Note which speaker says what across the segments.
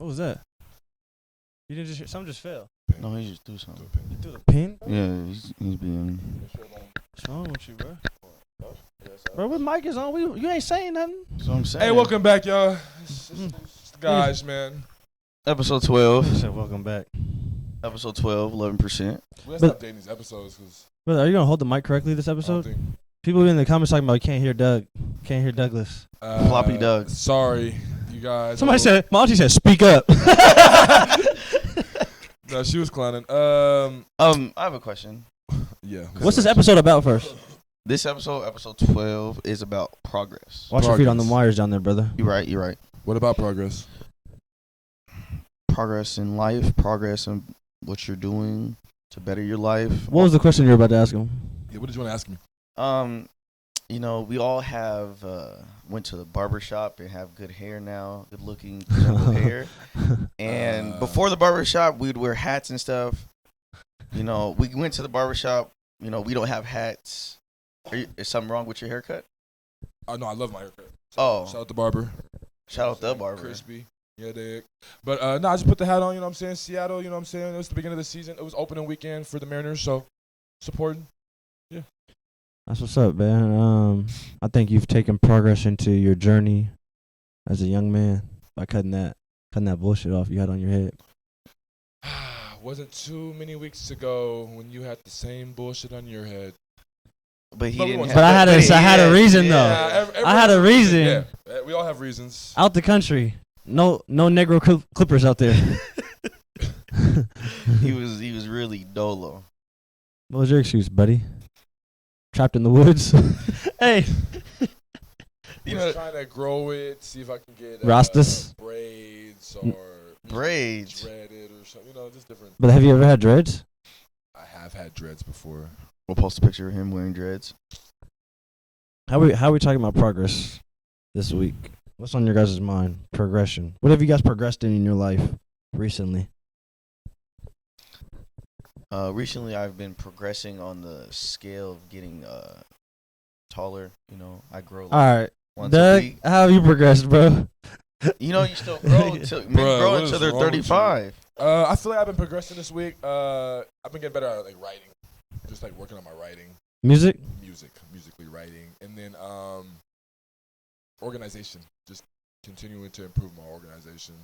Speaker 1: What was that? You didn't just something just fell.
Speaker 2: No, he just threw something.
Speaker 1: You threw the pin?
Speaker 2: Yeah, he's being.
Speaker 1: What's wrong with you, bro? Bro, what mic is on? You ain't saying nothing.
Speaker 2: That's what I'm saying.
Speaker 3: Hey, welcome back, y'all. It's the guys, man.
Speaker 2: Episode 12.
Speaker 1: Said welcome back.
Speaker 2: Episode 12, 11%.
Speaker 3: We gotta stop dating these episodes because
Speaker 1: Brother, are you gonna hold the mic correctly this episode? People in the comments talking about can't hear Doug, can't hear Douglas.
Speaker 2: Floppy Doug.
Speaker 3: Sorry, you guys.
Speaker 1: Somebody said, my auntie said, speak up.
Speaker 3: No, she was clowning.
Speaker 2: I have a question.
Speaker 3: Yeah.
Speaker 1: What's this episode about first?
Speaker 2: This episode 12, is about progress.
Speaker 1: Watch your feet on the wires down there, brother.
Speaker 2: You're right.
Speaker 3: What about progress?
Speaker 2: Progress in life, progress in what you're doing to better your life.
Speaker 1: What was the question you were about to ask him?
Speaker 3: Yeah, what did you want to ask me?
Speaker 2: We all have went to the barber shop and have good hair now, good looking hair. And before the barber shop, we'd wear hats and stuff. We went to the barber shop. We don't have hats. Is something wrong with your haircut?
Speaker 3: Oh no, I love my haircut.
Speaker 2: Shout
Speaker 3: out the barber.
Speaker 2: Shout out the barber.
Speaker 3: Crispy. Yeah, dig. But I just put the hat on. You know what I'm saying? Seattle. You know what I'm saying? It was the beginning of the season. It was opening weekend for the Mariners, so supporting. Yeah.
Speaker 1: That's what's up, man. I think you've taken progress into your journey as a young man by cutting that bullshit off you had on your head.
Speaker 3: Wasn't too many weeks ago when you had the same bullshit on your head.
Speaker 2: But he didn't.
Speaker 1: But I had a reason though. I had a reason.
Speaker 3: Yeah, we all have reasons.
Speaker 1: Out the country, no Negro clippers out there.
Speaker 2: He was really dolo.
Speaker 1: What was your excuse, buddy? Trapped in the woods. Hey.
Speaker 3: I was trying to grow it, see if I can get
Speaker 1: Rastas,
Speaker 3: braids or
Speaker 2: braids,
Speaker 3: dreaded or something. Just different.
Speaker 1: But have you ever had dreads?
Speaker 3: I have had dreads before.
Speaker 2: We'll post a picture of him wearing dreads.
Speaker 1: How we talking about progress this week? What's on your guys' mind? Progression. What have you guys progressed in your life recently?
Speaker 2: Recently, I've been progressing on the scale of getting taller. I grow.
Speaker 1: All right,
Speaker 2: once
Speaker 1: Doug,
Speaker 2: a week.
Speaker 1: how have you progressed, bro?
Speaker 2: You still grow until they're 35.
Speaker 3: I feel like I've been progressing this week. I've been getting better at writing, just working on my writing. Musically writing, and then organization. Just continuing to improve my organization,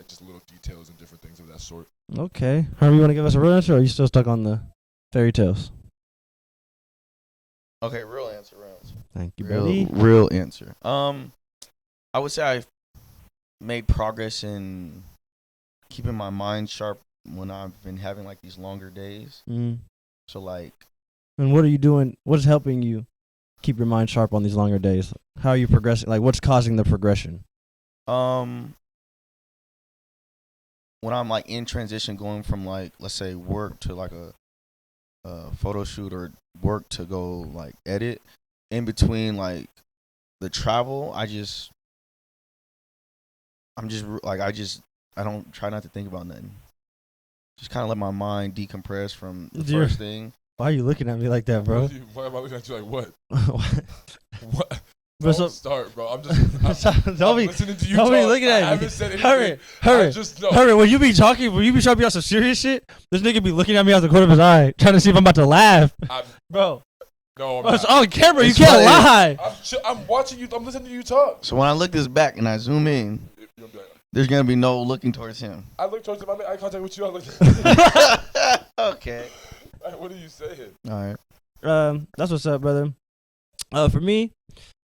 Speaker 3: just little details and different things of that sort.
Speaker 1: Okay, Herman, you want to give us a real answer, or are you still stuck on the fairy tales?
Speaker 2: Okay, real answer.
Speaker 1: Thank you, buddy.
Speaker 2: Real answer. I would say I've made progress in keeping my mind sharp when I've been having these longer days.
Speaker 1: Mm.
Speaker 2: So
Speaker 1: And what are you doing? What is helping you keep your mind sharp on these longer days? How are you progressing? What's causing the progression?
Speaker 2: When I'm in transition, going from let's say work to a photo shoot or work to go edit, in between the travel, I don't try not to think about nothing. Just kind of let my mind decompress from the first thing.
Speaker 1: Why are you looking at me like that, bro?
Speaker 3: Why am I looking at you like what?
Speaker 1: What?
Speaker 3: Don't start, bro. I'm listening to you talk.
Speaker 1: Don't be looking at me.
Speaker 3: I haven't said anything.
Speaker 1: Hurry. When you be trying to be on some serious shit, this nigga be looking at me out the corner of his eye, trying to see if I'm about to laugh.
Speaker 3: No,
Speaker 1: it's on camera. You can't lie.
Speaker 3: I'm watching you. I'm listening to you talk.
Speaker 2: So when I look this back and I zoom in, there's gonna be no looking towards him.
Speaker 3: I look towards him. I make eye contact with you. I look.
Speaker 2: Okay.
Speaker 3: What are you saying?
Speaker 2: All right.
Speaker 1: That's what's up, brother. For me,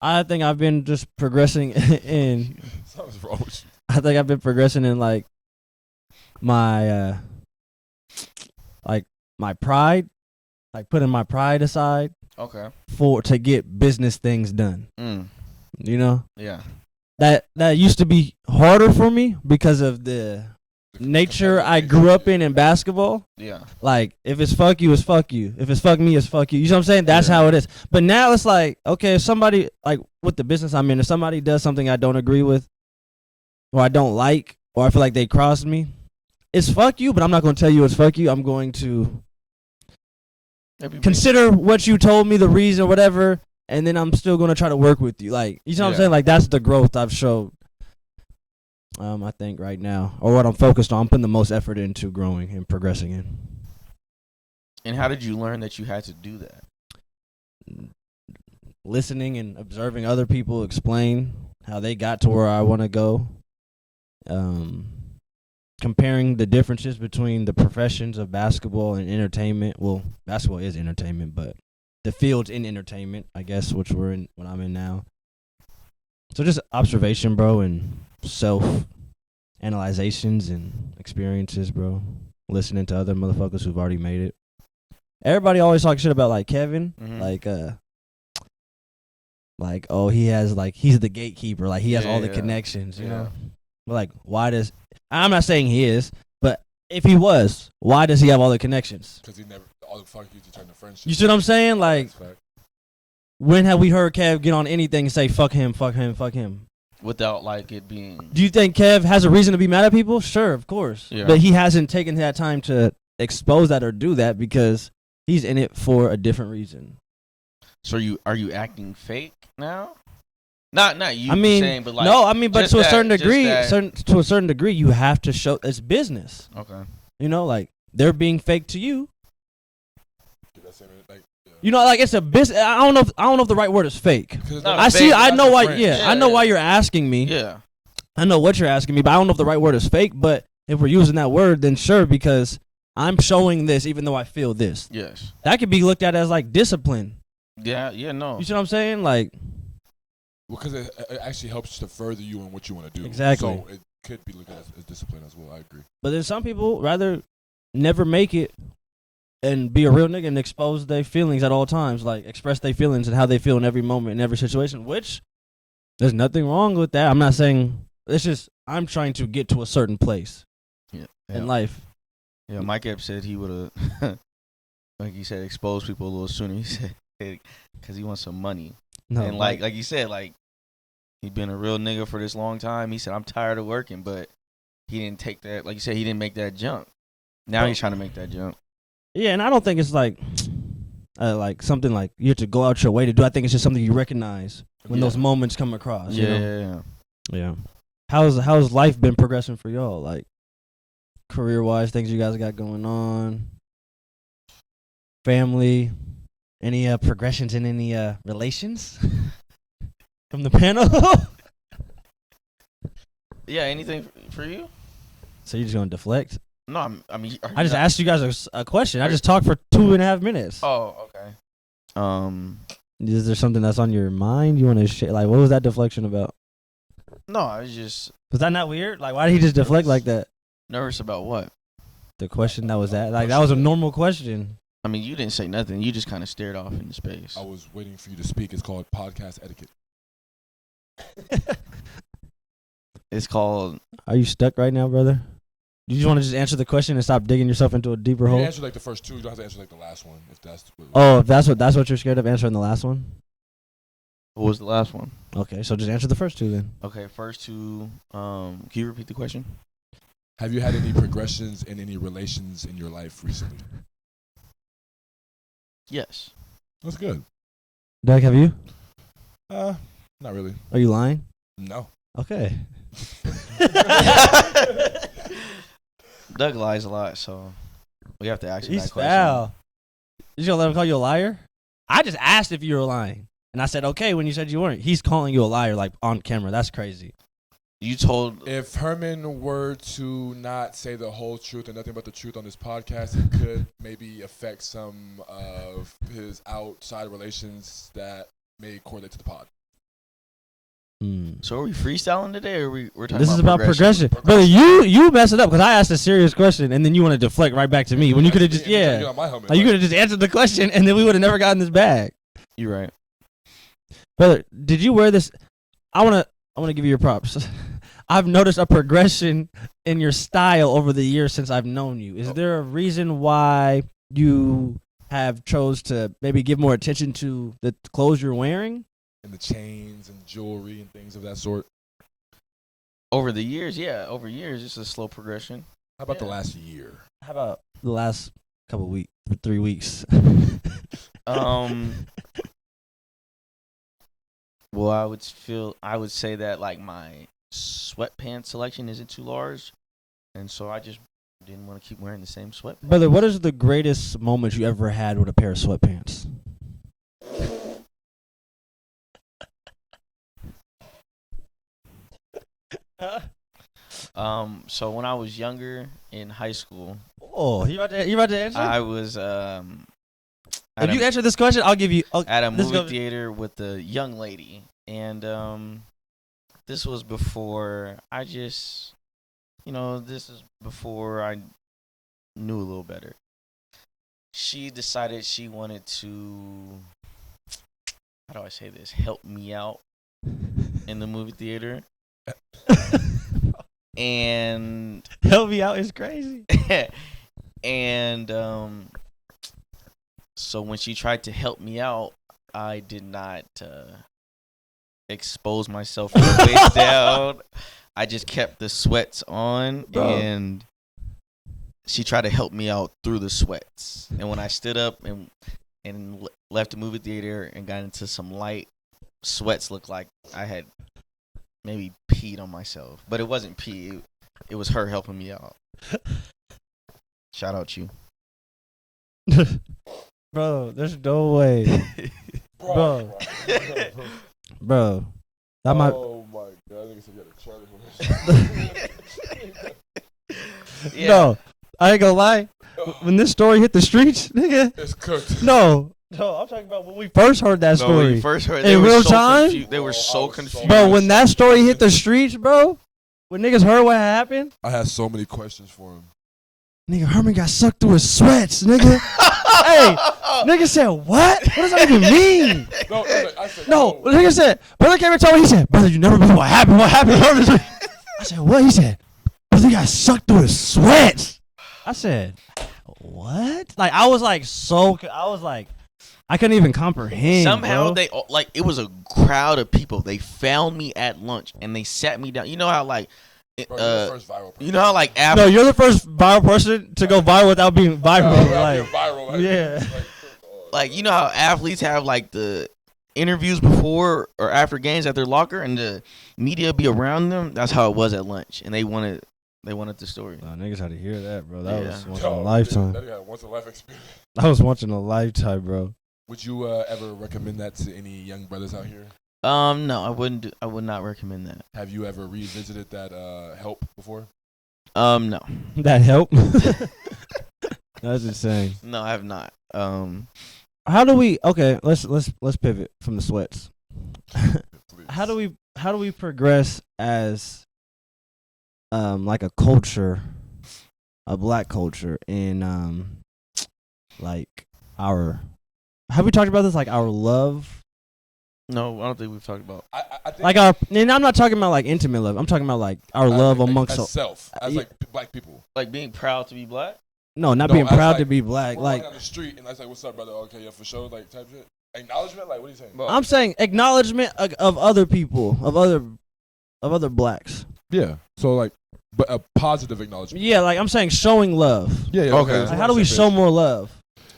Speaker 1: I think I've been just progressing in.
Speaker 3: Something's wrong with you.
Speaker 1: I think I've been progressing in my my pride, putting my pride aside.
Speaker 2: Okay.
Speaker 1: To get business things done.
Speaker 2: Yeah.
Speaker 1: That used to be harder for me because of the nature I grew up in basketball.
Speaker 2: Yeah.
Speaker 1: If it's fuck you, it's fuck you. If it's fuck me, it's fuck you. You know what I'm saying? That's how it is. But now it's okay, if somebody, with the business I'm in, if somebody does something I don't agree with, or I don't like, or I feel like they crossed me, it's fuck you, but I'm not going to tell you it's fuck you. I'm going to consider what you told me, the reason, or whatever, and then I'm still going to try to work with you. You know what I'm saying? That's the growth I've showed. I think right now, or what I'm focused on, I'm putting the most effort into growing and progressing in.
Speaker 2: And how did you learn that you had to do that?
Speaker 1: Listening and observing other people explain how they got to where I want to go. Comparing the differences between the professions of basketball and entertainment. Well, basketball is entertainment, but the fields in entertainment, I guess, which we're in, what I'm in now. So just observation, bro, and self-analyzations and experiences, bro. Listening to other motherfuckers who've already made it. Everybody always talk shit about, like, Kevin. Like, oh, he has, like, he's the gatekeeper. Like, he has all the connections, you know? But, like, why does... I'm not saying he is, but if he was, why does he have all the connections?
Speaker 3: Because he never... All the fuck you to turn to friendship.
Speaker 1: You see what I'm saying? Like, when have we heard Kev get on anything and say, fuck him, fuck him, fuck him?
Speaker 2: Without, like, it being...
Speaker 1: Do you think Kev has a reason to be mad at people? Sure, of course.
Speaker 2: Yeah.
Speaker 1: But he hasn't taken that time to expose that or do that because he's in it for a different reason.
Speaker 2: So are you acting fake now? Not you.
Speaker 1: I mean,
Speaker 2: saying, but like
Speaker 1: no. I mean, but to a certain degree, to a certain degree, you have to show it's business.
Speaker 2: Okay.
Speaker 1: You know, like they're being fake to you. You know, like it's a business. I don't know if the right word is fake. I know why. Yeah, I know why you're asking me.
Speaker 2: Yeah.
Speaker 1: I know what you're asking me, but I don't know if the right word is fake. But if we're using that word, then sure, because I'm showing this, even though I feel this.
Speaker 2: Yes.
Speaker 1: That could be looked at as like discipline.
Speaker 2: Yeah. No.
Speaker 1: You see what I'm saying? Like.
Speaker 3: Well, because it actually helps to further you in what you want to do.
Speaker 1: Exactly.
Speaker 3: So it could be looked at as discipline as well. I agree.
Speaker 1: But then some people rather never make it and be a real nigga and expose their feelings at all times. Like express their feelings and how they feel in every moment, in every situation, which there's nothing wrong with that. I'm not saying it's just I'm trying to get to a certain place in life.
Speaker 2: Yeah, Mike Epps said he would have, like he said, expose people a little sooner. He said because he wants some money. No, and like you said, like he been a real nigga for this long time. He said, I'm tired of working, but he didn't take that. Like you said, he didn't make that jump. Now he's trying to make that jump.
Speaker 1: Yeah, and I don't think it's like something like you have to go out your way to do. I think it's just something you recognize when those moments come across.
Speaker 2: Yeah.
Speaker 1: How's life been progressing for y'all? Like career wise, things you guys got going on, family. Any progressions in any relations from the panel?
Speaker 2: Yeah, anything for you?
Speaker 1: So you're just gonna deflect?
Speaker 2: No, I mean,
Speaker 1: I just asked you guys a question. I just talked for 2.5 minutes.
Speaker 2: Oh, okay.
Speaker 1: Is there something that's on your mind you want to share? Like, what was that deflection about?
Speaker 2: No, I was just.
Speaker 1: Was that not weird? Like, why did he just deflect like that?
Speaker 2: Nervous about what?
Speaker 1: The question that was that. Like, that was a normal question.
Speaker 2: I mean, you didn't say nothing. You just kind of stared off into space.
Speaker 3: I was waiting for you to speak. It's called podcast etiquette.
Speaker 2: It's called...
Speaker 1: Are you stuck right now, brother? Do you just want to just answer the question and stop digging yourself into a deeper hole?
Speaker 3: You answer like the first two. You don't have to answer like the last one. If that's
Speaker 1: if that's what you're scared of, answering the last one?
Speaker 2: What was the last one?
Speaker 1: Okay, so just answer the first two then.
Speaker 2: Okay, first two. Can you repeat the question?
Speaker 3: Have you had any progressions in any relations in your life recently?
Speaker 2: Yes.
Speaker 3: That's good.
Speaker 1: Doug, have you?
Speaker 3: Not really.
Speaker 1: Are you lying?
Speaker 3: No.
Speaker 1: Okay.
Speaker 2: Doug lies a lot, so we have to ask him that question.
Speaker 1: He's foul. You gonna let him call you a liar? I just asked if you were lying, and I said okay when you said you weren't. He's calling you a liar, like on camera. That's crazy.
Speaker 2: You told...
Speaker 3: If Herman were to not say the whole truth and nothing but the truth on this podcast, it could maybe affect some of his outside relations that may correlate to the pod.
Speaker 2: So are we freestyling today, or we're talking
Speaker 1: this
Speaker 2: about
Speaker 1: progression? Brother, you mess it up because I asked a serious question and then you want to deflect right back to me when you could have just you could have just answered the question and then we would have never gotten this bag.
Speaker 2: You're right,
Speaker 1: brother. Did you wear this? I wanna give you your props. I've noticed a progression in your style over the years since I've known you. Is there a reason why you have chose to maybe give more attention to the clothes you're wearing?
Speaker 3: And the chains and jewelry and things of that sort?
Speaker 2: Over the years, yeah. Over years, it's a slow progression.
Speaker 3: How about the last year?
Speaker 1: How about the last couple weeks, 3 weeks?
Speaker 2: Well, I would say that like my sweatpants selection isn't too large, and so I just didn't want to keep wearing the same sweatpants.
Speaker 1: Brother, what is the greatest moment you ever had with a pair of sweatpants?
Speaker 2: So when I was younger in high school,
Speaker 1: Oh, you about to answer?
Speaker 2: I was
Speaker 1: If you answer this question, I'll give you.
Speaker 2: at a movie theater with a young lady, and this was before I just, this is before I knew a little better. She decided she wanted to, how do I say this, help me out in the movie theater. And
Speaker 1: Help me out is crazy.
Speaker 2: and so when she tried to help me out, I did not expose myself from the waist down. I just kept the sweats on, and she tried to help me out through the sweats. And when I stood up and left the movie theater and got into some light, sweats looked like I had maybe peed on myself, but it wasn't pee. It was her helping me out. Shout out you.
Speaker 1: Bro, there's no way. Bro. Bro. That might.
Speaker 3: Oh my god, I think it's a Charlie horse.
Speaker 2: Yeah.
Speaker 1: No, I ain't gonna lie. When this story hit the streets, nigga.
Speaker 3: It's cooked.
Speaker 1: No, I'm talking about when we first heard that
Speaker 2: No,
Speaker 1: story.
Speaker 2: when you first heard
Speaker 1: In real time?
Speaker 2: They were so
Speaker 3: I was so
Speaker 2: confused.
Speaker 1: Bro, when that story hit the streets, bro, when niggas heard what happened,
Speaker 3: I had so many questions for him.
Speaker 1: nigga, Herman got sucked through his sweats, nigga. Hey, nigga said, what? What does that even mean?
Speaker 3: No, I said
Speaker 1: No, nigga said, brother came and told me, he said, brother, you never believe what happened, Herman? I said, what? He said, brother got sucked through his sweats. I said, what? Like, I was like, I couldn't even comprehend.
Speaker 2: Somehow
Speaker 1: bro.
Speaker 2: it was a crowd of people. They found me at lunch and they sat me down. You know how
Speaker 3: Bro, you're the first viral person.
Speaker 2: you know how
Speaker 1: No, you're the first viral person to go viral without being viral.
Speaker 3: Like,
Speaker 1: Like,
Speaker 3: viral.
Speaker 1: yeah.
Speaker 2: like you know how athletes have like the interviews before or after games at their locker and the media be around them. That's how it was at lunch, and they wanted the story.
Speaker 1: Oh, niggas had to hear that, bro. That
Speaker 2: Yeah.
Speaker 1: was once in a lifetime.
Speaker 3: That had once in a life experience.
Speaker 1: That was once in a lifetime, bro.
Speaker 3: Would you ever recommend that to any young brothers out here?
Speaker 2: No, I wouldn't. I would not recommend that.
Speaker 3: Have you ever revisited that help before?
Speaker 2: No,
Speaker 1: That help? That's insane.
Speaker 2: no, I have not.
Speaker 1: How do we? Okay, let's pivot from the sweats.
Speaker 3: Please.
Speaker 1: How do we progress as like a culture, a black culture in like our, have we talked about this, like our love,
Speaker 2: No, I don't think we've talked about.
Speaker 3: I think
Speaker 1: like our, and I'm not talking about like intimate love, I'm talking about like our love amongst
Speaker 3: as self, as
Speaker 1: yeah.
Speaker 3: like black people.
Speaker 2: Like being proud to be black.
Speaker 1: no, not
Speaker 3: No,
Speaker 1: being
Speaker 3: as,
Speaker 1: proud
Speaker 3: like,
Speaker 1: to be black,
Speaker 3: We're
Speaker 1: like
Speaker 3: walking on the street and I say, "What's up, brother? Okay, yeah, for sure." Like type shit. Acknowledgement. Like, what are you saying?
Speaker 2: Bro,
Speaker 1: I'm saying acknowledgement of other people, of other blacks.
Speaker 3: Yeah. So like, but a positive acknowledgement.
Speaker 1: Yeah, like I'm saying showing love.
Speaker 3: Yeah. Yeah.
Speaker 2: Okay.
Speaker 3: that's
Speaker 1: Like,
Speaker 3: what
Speaker 1: how do
Speaker 3: I'm
Speaker 1: we
Speaker 3: saying.
Speaker 1: show more love?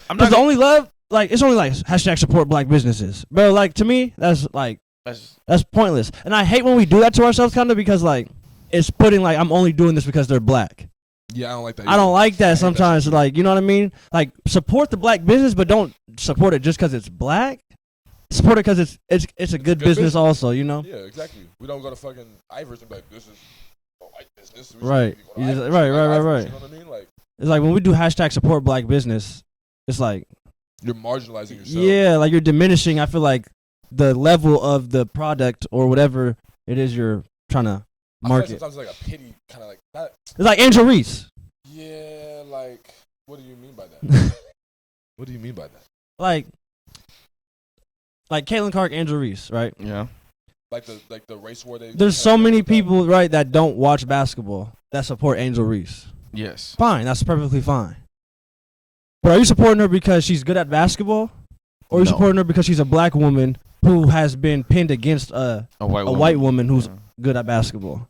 Speaker 2: I'm
Speaker 1: Because
Speaker 2: not.
Speaker 1: the only love, like, it's only like hashtag support black businesses. Bro, like, to me, that's pointless. And I hate when we do that to ourselves, kind of, because, like, it's putting, like, I'm only doing this because they're black.
Speaker 3: Yeah, I don't like that.
Speaker 1: I don't
Speaker 3: either.
Speaker 1: like
Speaker 3: I
Speaker 1: that
Speaker 3: hate
Speaker 1: sometimes,
Speaker 3: shit.
Speaker 1: like, you know what I mean? Like, support the black business, but don't support it just because it's black. Support it because it's a good business also, you know?
Speaker 3: Yeah, exactly. We don't go to fucking Ivers and be like, "This is a white business." We
Speaker 1: Right.
Speaker 3: should go to
Speaker 1: You just-
Speaker 3: Ivers.
Speaker 1: right,
Speaker 3: Like
Speaker 1: right,
Speaker 3: Ivers,
Speaker 1: right.
Speaker 3: You know what I mean? Like,
Speaker 1: It's like when we do hashtag support black business, it's like,
Speaker 3: you're marginalizing yourself.
Speaker 1: yeah, like you're diminishing, I feel like, the level of the product or whatever it is you're trying to
Speaker 3: I feel like
Speaker 1: market.
Speaker 3: sometimes it's like a pity, kind of like that.
Speaker 1: It's like Angel Reese.
Speaker 3: Yeah, like, what do you mean by that? What do you mean by that?
Speaker 1: like Caitlin Clark, Angel Reese, right?
Speaker 2: Yeah.
Speaker 3: Like the race war.
Speaker 1: There's so many people, right, that don't watch basketball that support Angel Reese.
Speaker 2: Yes.
Speaker 1: Fine, that's perfectly fine. But are you supporting her because she's good at basketball? Or are you
Speaker 2: No.
Speaker 1: supporting her because she's a black woman who has been pinned against a white woman who's good at basketball?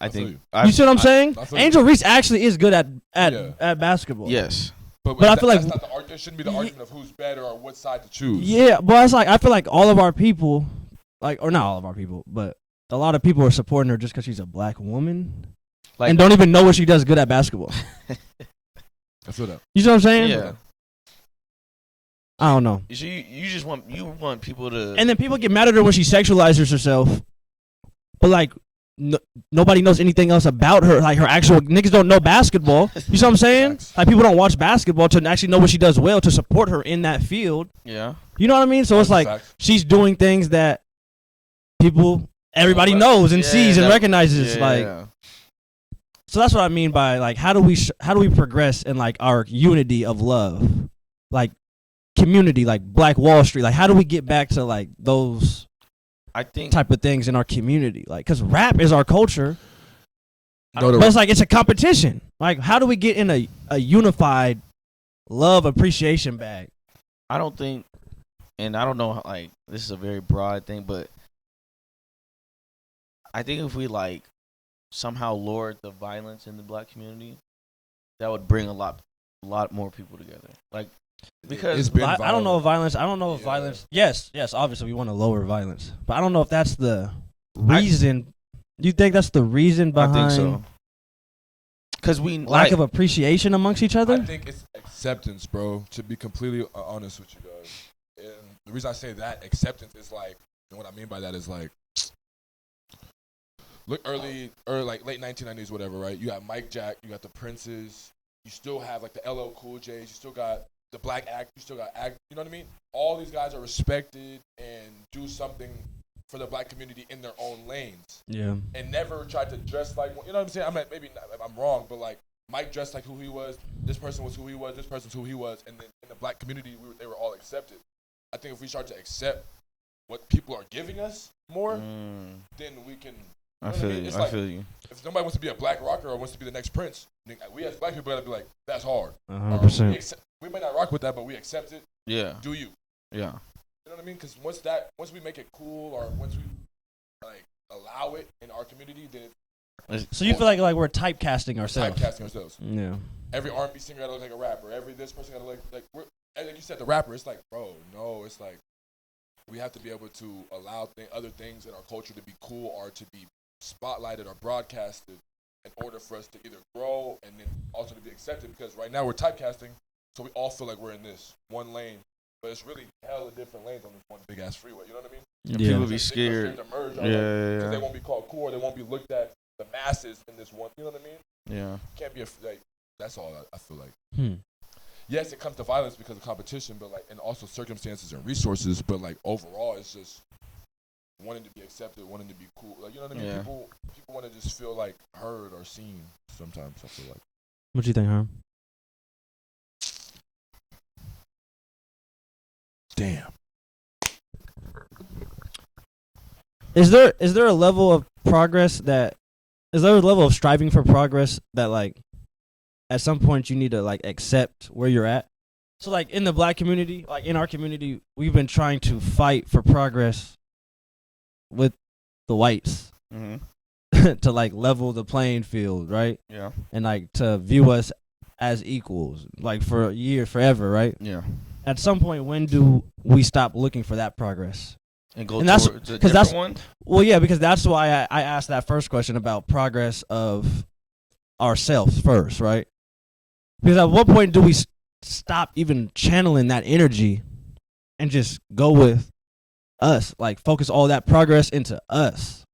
Speaker 2: I think.
Speaker 1: You see what I'm saying?
Speaker 3: I feel you.
Speaker 1: Angel Reese actually is good at
Speaker 3: Yeah.
Speaker 1: at basketball.
Speaker 2: Yes.
Speaker 3: But
Speaker 1: I feel like-
Speaker 3: that's not the argument. It shouldn't be the argument of who's better or what side to choose.
Speaker 1: Yeah, but it's like I feel like all of our people, like, or not all of our people, but a lot of people are supporting her just because she's a black woman
Speaker 2: Like,
Speaker 1: and don't even know what she does good at basketball.
Speaker 3: I feel that.
Speaker 1: You know what I'm saying?
Speaker 2: yeah.
Speaker 1: I don't know.
Speaker 2: You just want people to.
Speaker 1: And then people get mad at her when she sexualizes herself. But like, nobody knows anything else about her. Like her actual niggas don't know basketball. You see what I'm saying?
Speaker 3: Facts.
Speaker 1: Like people don't watch basketball to actually know what she does well to support her in that field.
Speaker 2: Yeah.
Speaker 1: You know what I mean? So it's
Speaker 3: That's a
Speaker 1: like
Speaker 3: fact.
Speaker 1: she's doing things that everybody knows and
Speaker 2: Yeah,
Speaker 1: sees and
Speaker 2: that-
Speaker 1: recognizes.
Speaker 2: Yeah.
Speaker 1: Like, so that's what I mean by like, how do we progress in like our unity of love, like community, like Black Wall Street? Like, how do we get back to like those
Speaker 2: I think
Speaker 1: type of things in our community? Like, cause rap is our culture,
Speaker 3: No,
Speaker 1: but it's like it's a competition. Like, how do we get in a unified love appreciation bag?
Speaker 2: I don't think, and I don't know, like, this is a very broad thing, but I think if we, like, somehow lowered the violence in the black community, that would bring a lot more people together. Like, because
Speaker 3: It's been
Speaker 1: I don't know if
Speaker 3: violent.
Speaker 1: violence. I don't know if
Speaker 3: Yeah.
Speaker 1: violence. Yes, obviously we want to lower violence, but I don't know if that's the reason. Do you think that's the reason behind
Speaker 2: I think so. Because we,
Speaker 1: lack of appreciation amongst each other?
Speaker 3: I think it's acceptance, bro. To be completely honest with you guys, and the reason I say that acceptance is like, and what I mean by that is like, look early like late 1990s, whatever, right? You got Mike Jack, you got the Princes, you still have like the LL Cool J's, you still got the Black Act, you still got Act. You know what I mean? All these guys are respected and do something for the black community in their own lanes.
Speaker 1: Yeah.
Speaker 3: And never tried to dress like, you know what I'm saying? I'm like, maybe not, I'm wrong, but like Mike dressed like who he was. This person was who he was. This person's who he was. And then in the black community, they were all accepted. I think if we start to accept what people are giving us more, then we can.
Speaker 2: I feel you.
Speaker 3: It's
Speaker 2: I
Speaker 3: like,
Speaker 2: feel you.
Speaker 3: if somebody wants to be a black rocker or wants to be the next Prince, then we as black people gotta be like, that's hard.
Speaker 1: 100%.
Speaker 3: We may not rock with that, but we accept it.
Speaker 2: Yeah.
Speaker 3: Do you?
Speaker 2: Yeah.
Speaker 3: You know what I mean? Because once we make it cool, or once we like allow it in our community, then
Speaker 1: So you feel like we're typecasting ourselves?
Speaker 3: typecasting ourselves.
Speaker 1: Yeah.
Speaker 3: Every R&B singer gotta look like a rapper. Every this person gotta look like we're. And like you said, the rapper. It's like, bro, no. It's like we have to be able to allow other things in our culture to be cool or to be spotlighted or broadcasted in order for us to either grow and then also to be accepted. Because right now we're typecasting, so we all feel like we're in this one lane. But it's really hella different lanes on this one big ass freeway. You know what I mean?
Speaker 2: And
Speaker 1: Yeah.
Speaker 2: people be
Speaker 3: They're
Speaker 2: scared.
Speaker 3: to merge,
Speaker 2: Yeah,
Speaker 3: because they
Speaker 2: yeah,
Speaker 3: won't be called cool. Or they won't be looked at the masses in this one. You know what I mean?
Speaker 2: yeah.
Speaker 3: Can't be like. That's all I feel like. Yes, it comes to violence because of competition, but like, and also circumstances and resources. But like overall, it's just wanting to be accepted, wanting to be cool. Like, you know what I mean?
Speaker 2: Yeah.
Speaker 3: People want to just feel like heard or seen. Sometimes I feel like.
Speaker 1: What do you think, Herm?
Speaker 3: Damn.
Speaker 1: Is there a level of progress that is there a level of striving for progress that like at some point you need to like accept where you're at? So like in the black community, like in our community, we've been trying to fight for progress with the whites to like level the playing field, right?
Speaker 2: Yeah.
Speaker 1: And like to view us as equals, like for a year, forever, right?
Speaker 2: Yeah.
Speaker 1: At some point, when do we stop looking for that progress?
Speaker 2: And go
Speaker 1: And that's-
Speaker 2: towards a
Speaker 1: 'cause
Speaker 2: different
Speaker 1: that's-
Speaker 2: one.
Speaker 1: Well, yeah, because that's why I asked that first question about progress of ourselves first, right? Because at what point do we stop even channeling that energy and just go with us, like focus all that progress into us?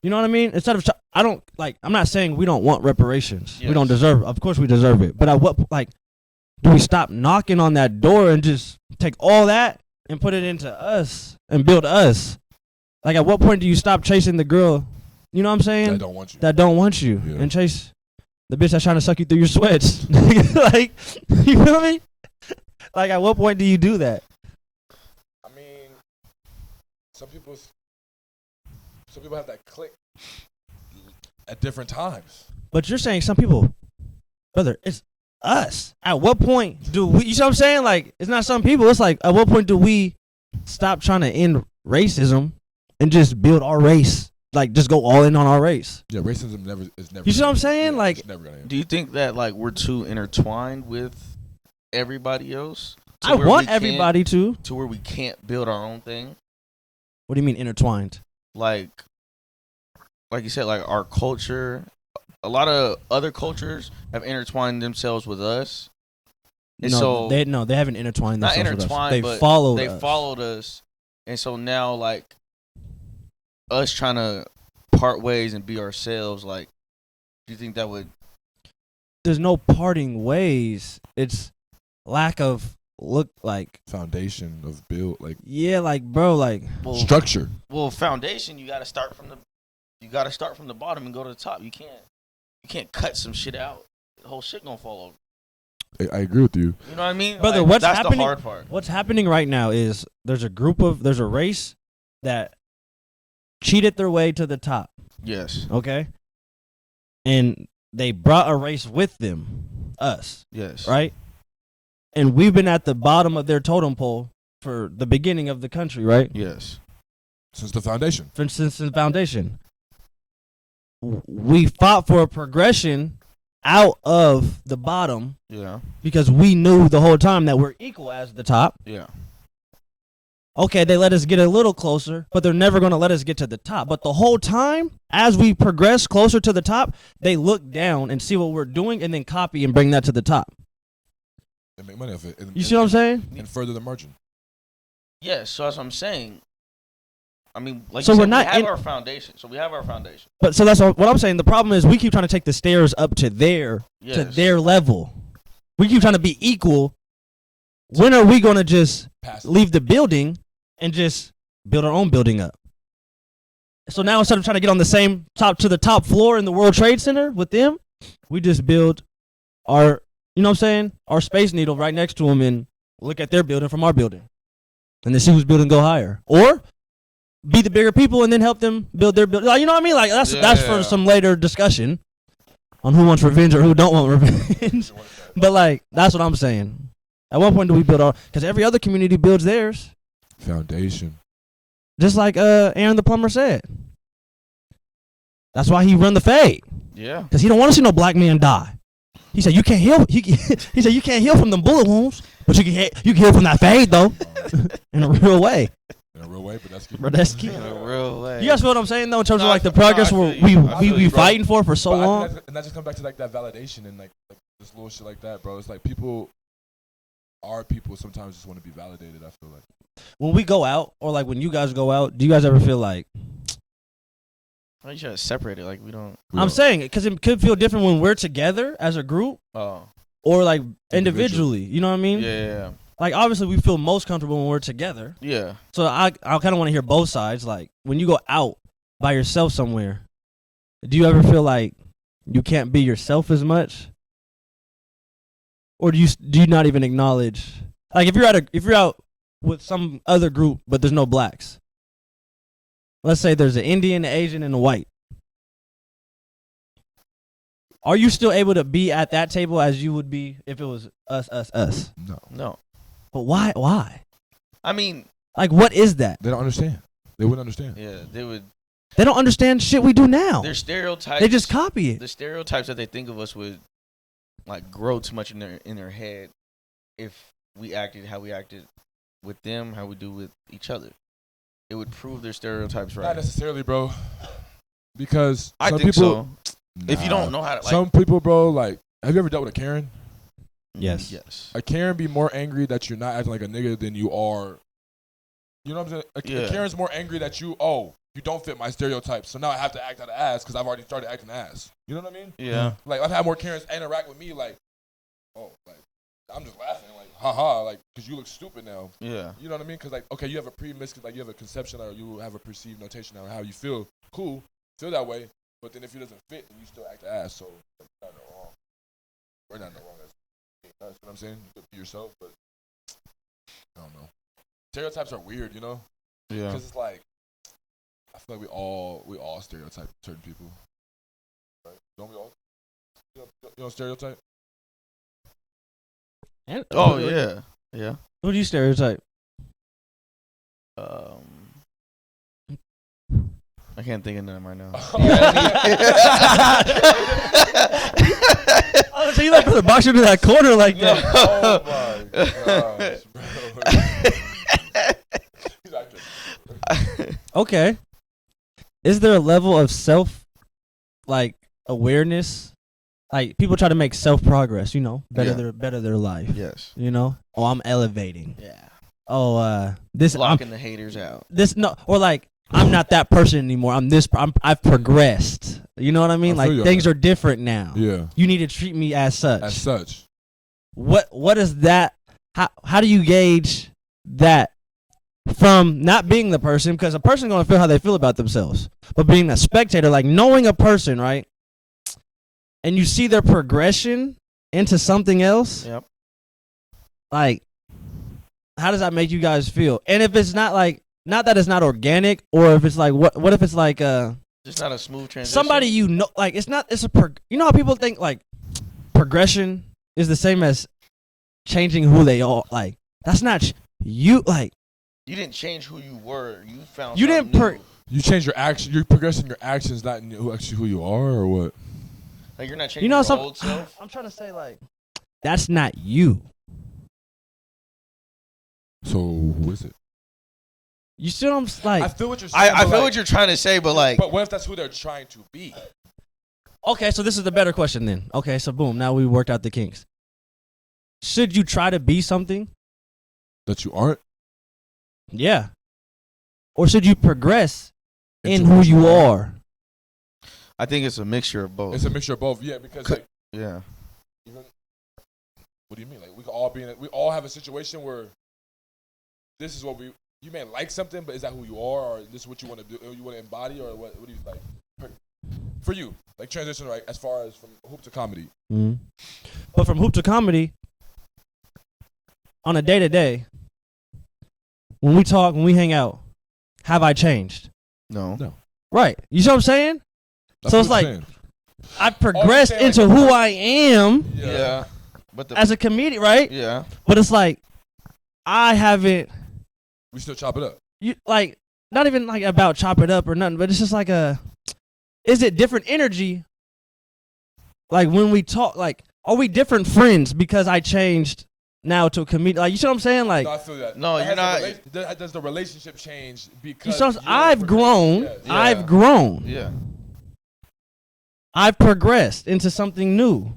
Speaker 1: You know what I mean? Instead of I'm not saying we don't want reparations. We
Speaker 2: Yes.
Speaker 1: don't deserve. Of course, we deserve it. But at what do we stop knocking on that door and just take all that and put it into us and build us? Like, at what point do you stop chasing the girl? You know what I'm saying?
Speaker 3: I don't want you.
Speaker 1: That don't want you,
Speaker 3: Yeah.
Speaker 1: and chase the bitch that's trying to suck you through your sweats. Like, you feel me? Like, at what point do you do that?
Speaker 3: I mean, some people have that click at different times.
Speaker 1: But you're saying some people, brother, it's us. At what point do we, you see what I'm saying? Like, it's not some people. It's like, at what point do we stop trying to end racism and just build our race? Like, just go all in on our race.
Speaker 3: Yeah, racism is never.
Speaker 1: You see what I'm saying?
Speaker 3: Yeah,
Speaker 1: Like,
Speaker 3: it's never gonna end.
Speaker 2: Do you think that like we're too intertwined with everybody else? to
Speaker 1: I
Speaker 2: where
Speaker 1: want
Speaker 2: we can't-
Speaker 1: everybody to.
Speaker 2: to where we can't build our own thing.
Speaker 1: What do you mean intertwined?
Speaker 2: like you said, like our culture, a lot of other cultures have intertwined themselves with us. And
Speaker 1: they haven't intertwined
Speaker 2: not
Speaker 1: themselves
Speaker 2: intertwined,
Speaker 1: with us.
Speaker 2: but
Speaker 1: They
Speaker 2: followed us, and so now like us trying to part ways and be ourselves. Like, do you think that would?
Speaker 1: There's no parting ways. It's lack of
Speaker 3: foundation of build, like
Speaker 1: bro,
Speaker 3: structure.
Speaker 2: Well, foundation, you got to start from the bottom and go to the top. You can't cut some shit out. The whole shit gonna fall over.
Speaker 3: I agree with you.
Speaker 2: You know what I mean,
Speaker 1: brother?
Speaker 2: Like,
Speaker 1: That's
Speaker 2: the hard part.
Speaker 1: What's happening right now is there's a race that cheated their way to the top.
Speaker 2: Yes.
Speaker 1: Okay. And they brought a race with them, us.
Speaker 2: Yes.
Speaker 1: Right. And we've been at the bottom of their totem pole for the beginning of the country, right?
Speaker 2: Yes.
Speaker 3: Since the foundation.
Speaker 1: Since the foundation. We fought for a progression out of the bottom.
Speaker 2: Yeah.
Speaker 1: Because we knew the whole time that we're equal as the top.
Speaker 2: Yeah.
Speaker 1: Okay, they let us get a little closer, but they're never going to let us get to the top. But the whole time, as we progress closer to the top, they look down and see what we're doing and then copy and bring that to the top.
Speaker 3: And make money off it.
Speaker 1: You see what I'm saying?
Speaker 3: And further the margin.
Speaker 2: Yes, so that's what I'm saying. I mean, like
Speaker 1: so
Speaker 2: you
Speaker 1: we're
Speaker 2: said,
Speaker 1: not
Speaker 2: we have our foundation. So we have our foundation.
Speaker 1: But so that's what I'm saying. The problem is we keep trying to take the stairs up to their level. We keep trying to be equal. When are we going to just leave the building and just build our own building up? So now instead of trying to get on the same top floor in the World Trade Center with them, we just build our, you know what I'm saying, our Space Needle right next to them and look at their building from our building. And then see whose building go higher. Or be the bigger people and then help them build their building. Like, you know what I mean? Like that's for some later discussion on who wants revenge or who don't want revenge. But like, that's what I'm saying. At what point do we build our? Because every other community builds theirs.
Speaker 3: Foundation.
Speaker 1: Just like Aaron the plumber said. That's why he run the fade.
Speaker 2: Yeah.
Speaker 1: Because he don't want to see no black man die. He said you can't heal. He said you can't heal from them bullet wounds, but you can heal from that fade though, in a real way.
Speaker 3: In a real way, but that's key.
Speaker 1: But that's key.
Speaker 2: In a real way.
Speaker 1: You guys feel what I'm saying though, in terms of like the progress we fighting for so long.
Speaker 3: And that just comes back to like that validation and like this little shit like that, bro. It's like people sometimes just want to be validated. I feel like
Speaker 1: when we go out, or like when you guys go out, do you guys ever feel like?
Speaker 2: Why you trying to separate it? Like we don't.
Speaker 1: I'm saying it because it could feel different when we're together as a group.
Speaker 2: Oh.
Speaker 1: Or like individually. You know what I mean?
Speaker 2: Yeah.
Speaker 1: Like obviously we feel most comfortable when we're together.
Speaker 2: Yeah.
Speaker 1: So I kind of want to hear both sides. Like when you go out by yourself somewhere, do you ever feel like you can't be yourself as much? Or do you not even acknowledge, like if you're out with some other group but there's no blacks? Let's say there's an Indian, an Asian, and a white. Are you still able to be at that table as you would be if it was us?
Speaker 2: No.
Speaker 1: But why? Why?
Speaker 2: I mean,
Speaker 1: like, what is that?
Speaker 3: They don't understand. They wouldn't understand.
Speaker 2: Yeah, they would.
Speaker 1: They don't understand shit we do now.
Speaker 2: Their stereotypes.
Speaker 1: They just copy it.
Speaker 2: The stereotypes that they think of us would, like, grow too much in their head if we acted how we acted with them, how we do with each other. It would prove their stereotypes right.
Speaker 3: Not necessarily, bro. Because
Speaker 2: I
Speaker 3: some
Speaker 2: think
Speaker 3: people,
Speaker 2: so. If you don't know how to, like,
Speaker 3: some people, bro, like, have you ever dealt with a Karen?
Speaker 1: Yes.
Speaker 2: Yes.
Speaker 3: A Karen be more angry that you're not acting like a nigga than you are. You know what I'm saying? A Karen's more angry that you don't fit my stereotypes, so now I have to act out of ass because I've already started acting ass. You know what I mean?
Speaker 2: Yeah.
Speaker 3: Like, I've had more Karens interact with me like, like, I'm just laughing, like, haha, like, because you look stupid now.
Speaker 2: Yeah.
Speaker 3: You know what I mean? Because, like, okay, you have you have a conception or you have a perceived notation on how you feel. Cool. Feel that way. But then if it doesn't fit, then you still act ass. So, like, you're not in the wrong. We're not in the wrong. That's what I'm saying. You could be yourself, but I don't know. Stereotypes are weird, you know?
Speaker 2: Yeah.
Speaker 3: Because it's like, I feel like we all stereotype certain people. Right? Don't we all? You don't stereotype?
Speaker 2: Oh, yeah. Yeah.
Speaker 1: Who do you stereotype?
Speaker 2: I can't think of none right now.
Speaker 1: Oh, so you like to box you to that corner like that?
Speaker 3: Oh my gosh, bro.
Speaker 1: Okay. is there a level of self, like, awareness? Like, people try to make self progress, better their life.
Speaker 2: Yes.
Speaker 1: Oh, I'm elevating.
Speaker 2: Yeah.
Speaker 1: Oh, this
Speaker 2: blocking the haters out.
Speaker 1: Or like, I'm not that person anymore. I've progressed. You know what I mean?
Speaker 3: I feel
Speaker 1: Like,
Speaker 3: you.
Speaker 1: things are different now.
Speaker 3: Yeah.
Speaker 1: You need to treat me as such.
Speaker 3: As such.
Speaker 1: What is that? How do you gauge that from not being the person? Because a person's gonna feel how they feel about themselves, but being a spectator, like knowing a person, right? And you see their progression into something else.
Speaker 2: Yep.
Speaker 1: Like, how does that make you guys feel? And if it's not like, not that it's not organic, or if it's like, what if it's like
Speaker 2: just not a smooth transition.
Speaker 1: somebody like it's how people think like progression is the same as changing who they are. Like, that's not you. Like,
Speaker 2: you didn't change who you were. You found.
Speaker 1: You didn't
Speaker 2: new.
Speaker 3: You change your action. You're progressing your actions, not actually who you are, or what?
Speaker 2: Like, you're not changing your old self.
Speaker 1: I'm trying to say, like, that's not you.
Speaker 3: So who is it?
Speaker 1: You still like.
Speaker 3: I feel what you're saying.
Speaker 2: I feel what you're trying to say, but like.
Speaker 3: But what if that's who they're trying to be?
Speaker 1: Okay, so this is the better question then. Okay, so boom, now we worked out the kinks. Should you try to be something
Speaker 3: That you aren't?
Speaker 1: Yeah. Or should you progress in
Speaker 3: Into
Speaker 1: who
Speaker 3: what
Speaker 1: you
Speaker 3: you are.
Speaker 1: are?
Speaker 2: I think it's a mixture of both.
Speaker 3: It's a mixture of both. Yeah, because like,
Speaker 2: Yeah.
Speaker 3: even, what do you mean? Like, we all have a situation where this is what you may like something, but is that who you are, or this is what you want to do, or you want to embody, or what do you like? For you, like, transition, right, as far as from hoop to comedy.
Speaker 1: Mm-hmm. But from hoop to comedy, on a day-to-day, when we talk, when we hang out, have I changed?
Speaker 2: No.
Speaker 1: Right. You see what I'm saying?
Speaker 3: That's
Speaker 1: So
Speaker 3: what
Speaker 1: it's
Speaker 3: I'm
Speaker 1: like,
Speaker 3: saying.
Speaker 1: I've progressed
Speaker 3: saying,
Speaker 1: into
Speaker 3: like,
Speaker 1: who I am
Speaker 2: Yeah. But
Speaker 1: as a comedian, right?
Speaker 2: Yeah.
Speaker 1: But it's like, I haven't,
Speaker 3: We still chop it up.
Speaker 1: like, not even like about chop it up or nothing, but it's just like is it different energy? Like, when we talk, like, are we different friends because I changed now to a comedian? Like, you see what I'm saying? Like,
Speaker 3: No, I feel that.
Speaker 2: No, you're not.
Speaker 3: Does the relationship change
Speaker 1: you
Speaker 3: because
Speaker 1: see what I've grown.
Speaker 3: Yes.
Speaker 2: Yeah.
Speaker 1: I've grown.
Speaker 2: Yeah.
Speaker 1: I've progressed into something new.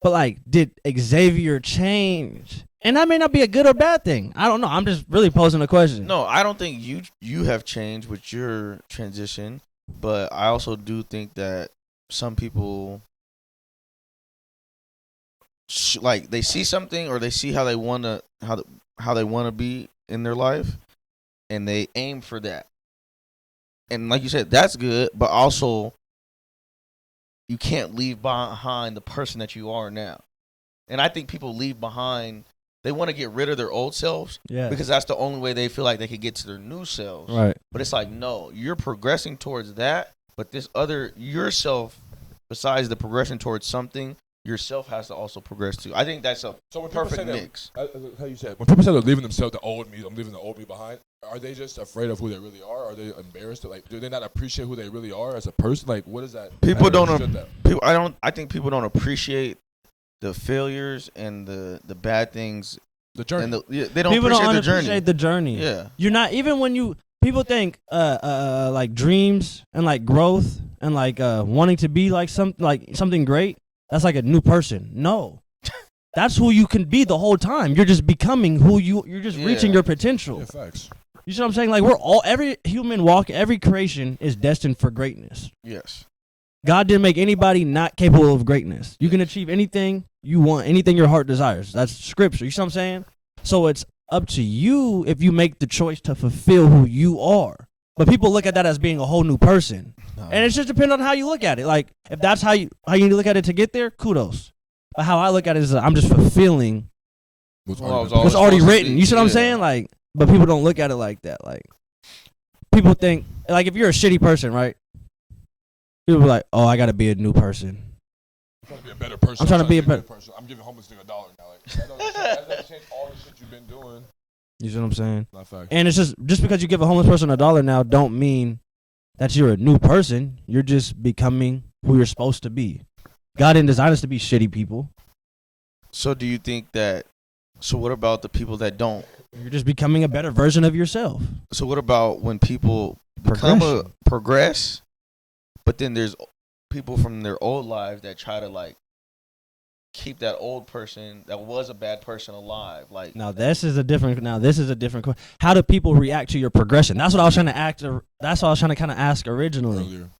Speaker 1: But like, did Xavier change? And that may not be a good or bad thing. I don't know. I'm just really posing a question.
Speaker 2: No, I don't think you have changed with your transition, but I also do think that some people like, they see something, or they see how they want to how they want to be in their life, and they aim for that. And like you said, that's good, but also you can't leave behind the person that you are now. And I think people leave behind, they want to get rid of their old selves,
Speaker 1: Yeah.
Speaker 2: because that's the only way they feel like they can get to their new selves.
Speaker 1: Right.
Speaker 2: But it's like, no, you're progressing towards that, but this other yourself, besides the progression towards something, yourself has to also progress too. I think that's a
Speaker 3: So when people
Speaker 2: perfect
Speaker 3: say that,
Speaker 2: mix.
Speaker 3: how you said, when people say they're leaving themselves, I'm leaving the old me behind, are they just afraid of who they really are? Are they embarrassed? Like, do they not appreciate who they really are as a person? Like, what is that?
Speaker 2: People don't.
Speaker 3: That?
Speaker 2: I think people don't appreciate the failures and the bad things.
Speaker 3: The journey.
Speaker 2: And they don't
Speaker 1: People
Speaker 2: appreciate
Speaker 1: don't
Speaker 2: the journey.
Speaker 1: appreciate the journey.
Speaker 2: Yeah.
Speaker 1: You're not, even when people think like dreams and like growth and like wanting to be like something great, that's like a new person. No. That's who you can be the whole time. You're just becoming who you're just reaching your potential.
Speaker 3: Yeah, facts.
Speaker 1: You see what I'm saying? Like, every human walk, every creation is destined for greatness.
Speaker 2: Yes.
Speaker 1: God didn't make anybody not capable of greatness. You can achieve anything you want, anything your heart desires. That's scripture. You see what I'm saying? So it's up to you if you make the choice to fulfill who you are. But people look at that as being a whole new person. And it's just depending on how you look at it. Like, if that's how you need to look at it to get there, kudos. But how I look at it is I'm just fulfilling
Speaker 3: What's
Speaker 2: Well,
Speaker 1: what's already written.
Speaker 2: be.
Speaker 1: You see what I'm
Speaker 2: Yeah.
Speaker 1: saying? Like, but people don't look at it like that. Like, people think, like, if you're a shitty person, right? People be like, oh, I gotta be a new person.
Speaker 3: I'm trying to be a better person.
Speaker 1: I'm trying to be a better
Speaker 3: person. I'm giving homeless nigga $1 now. Like, that doesn't change all the shit you've been doing.
Speaker 1: You see what I'm saying?
Speaker 3: Not facts.
Speaker 1: And it's just because you give a homeless person $1 now, don't mean that you're a new person. You're just becoming who you're supposed to be. God didn't design us to be shitty people.
Speaker 2: So do you think that? So what about the people that don't?
Speaker 1: You're just becoming a better version of yourself.
Speaker 2: So what about when people progress, but then there's people from their old lives that try to like keep that old person that was a bad person alive. Like
Speaker 1: this is a different. How do people react to your progression? That's what I was trying to That's what I was trying to kind of ask originally.
Speaker 3: Earlier.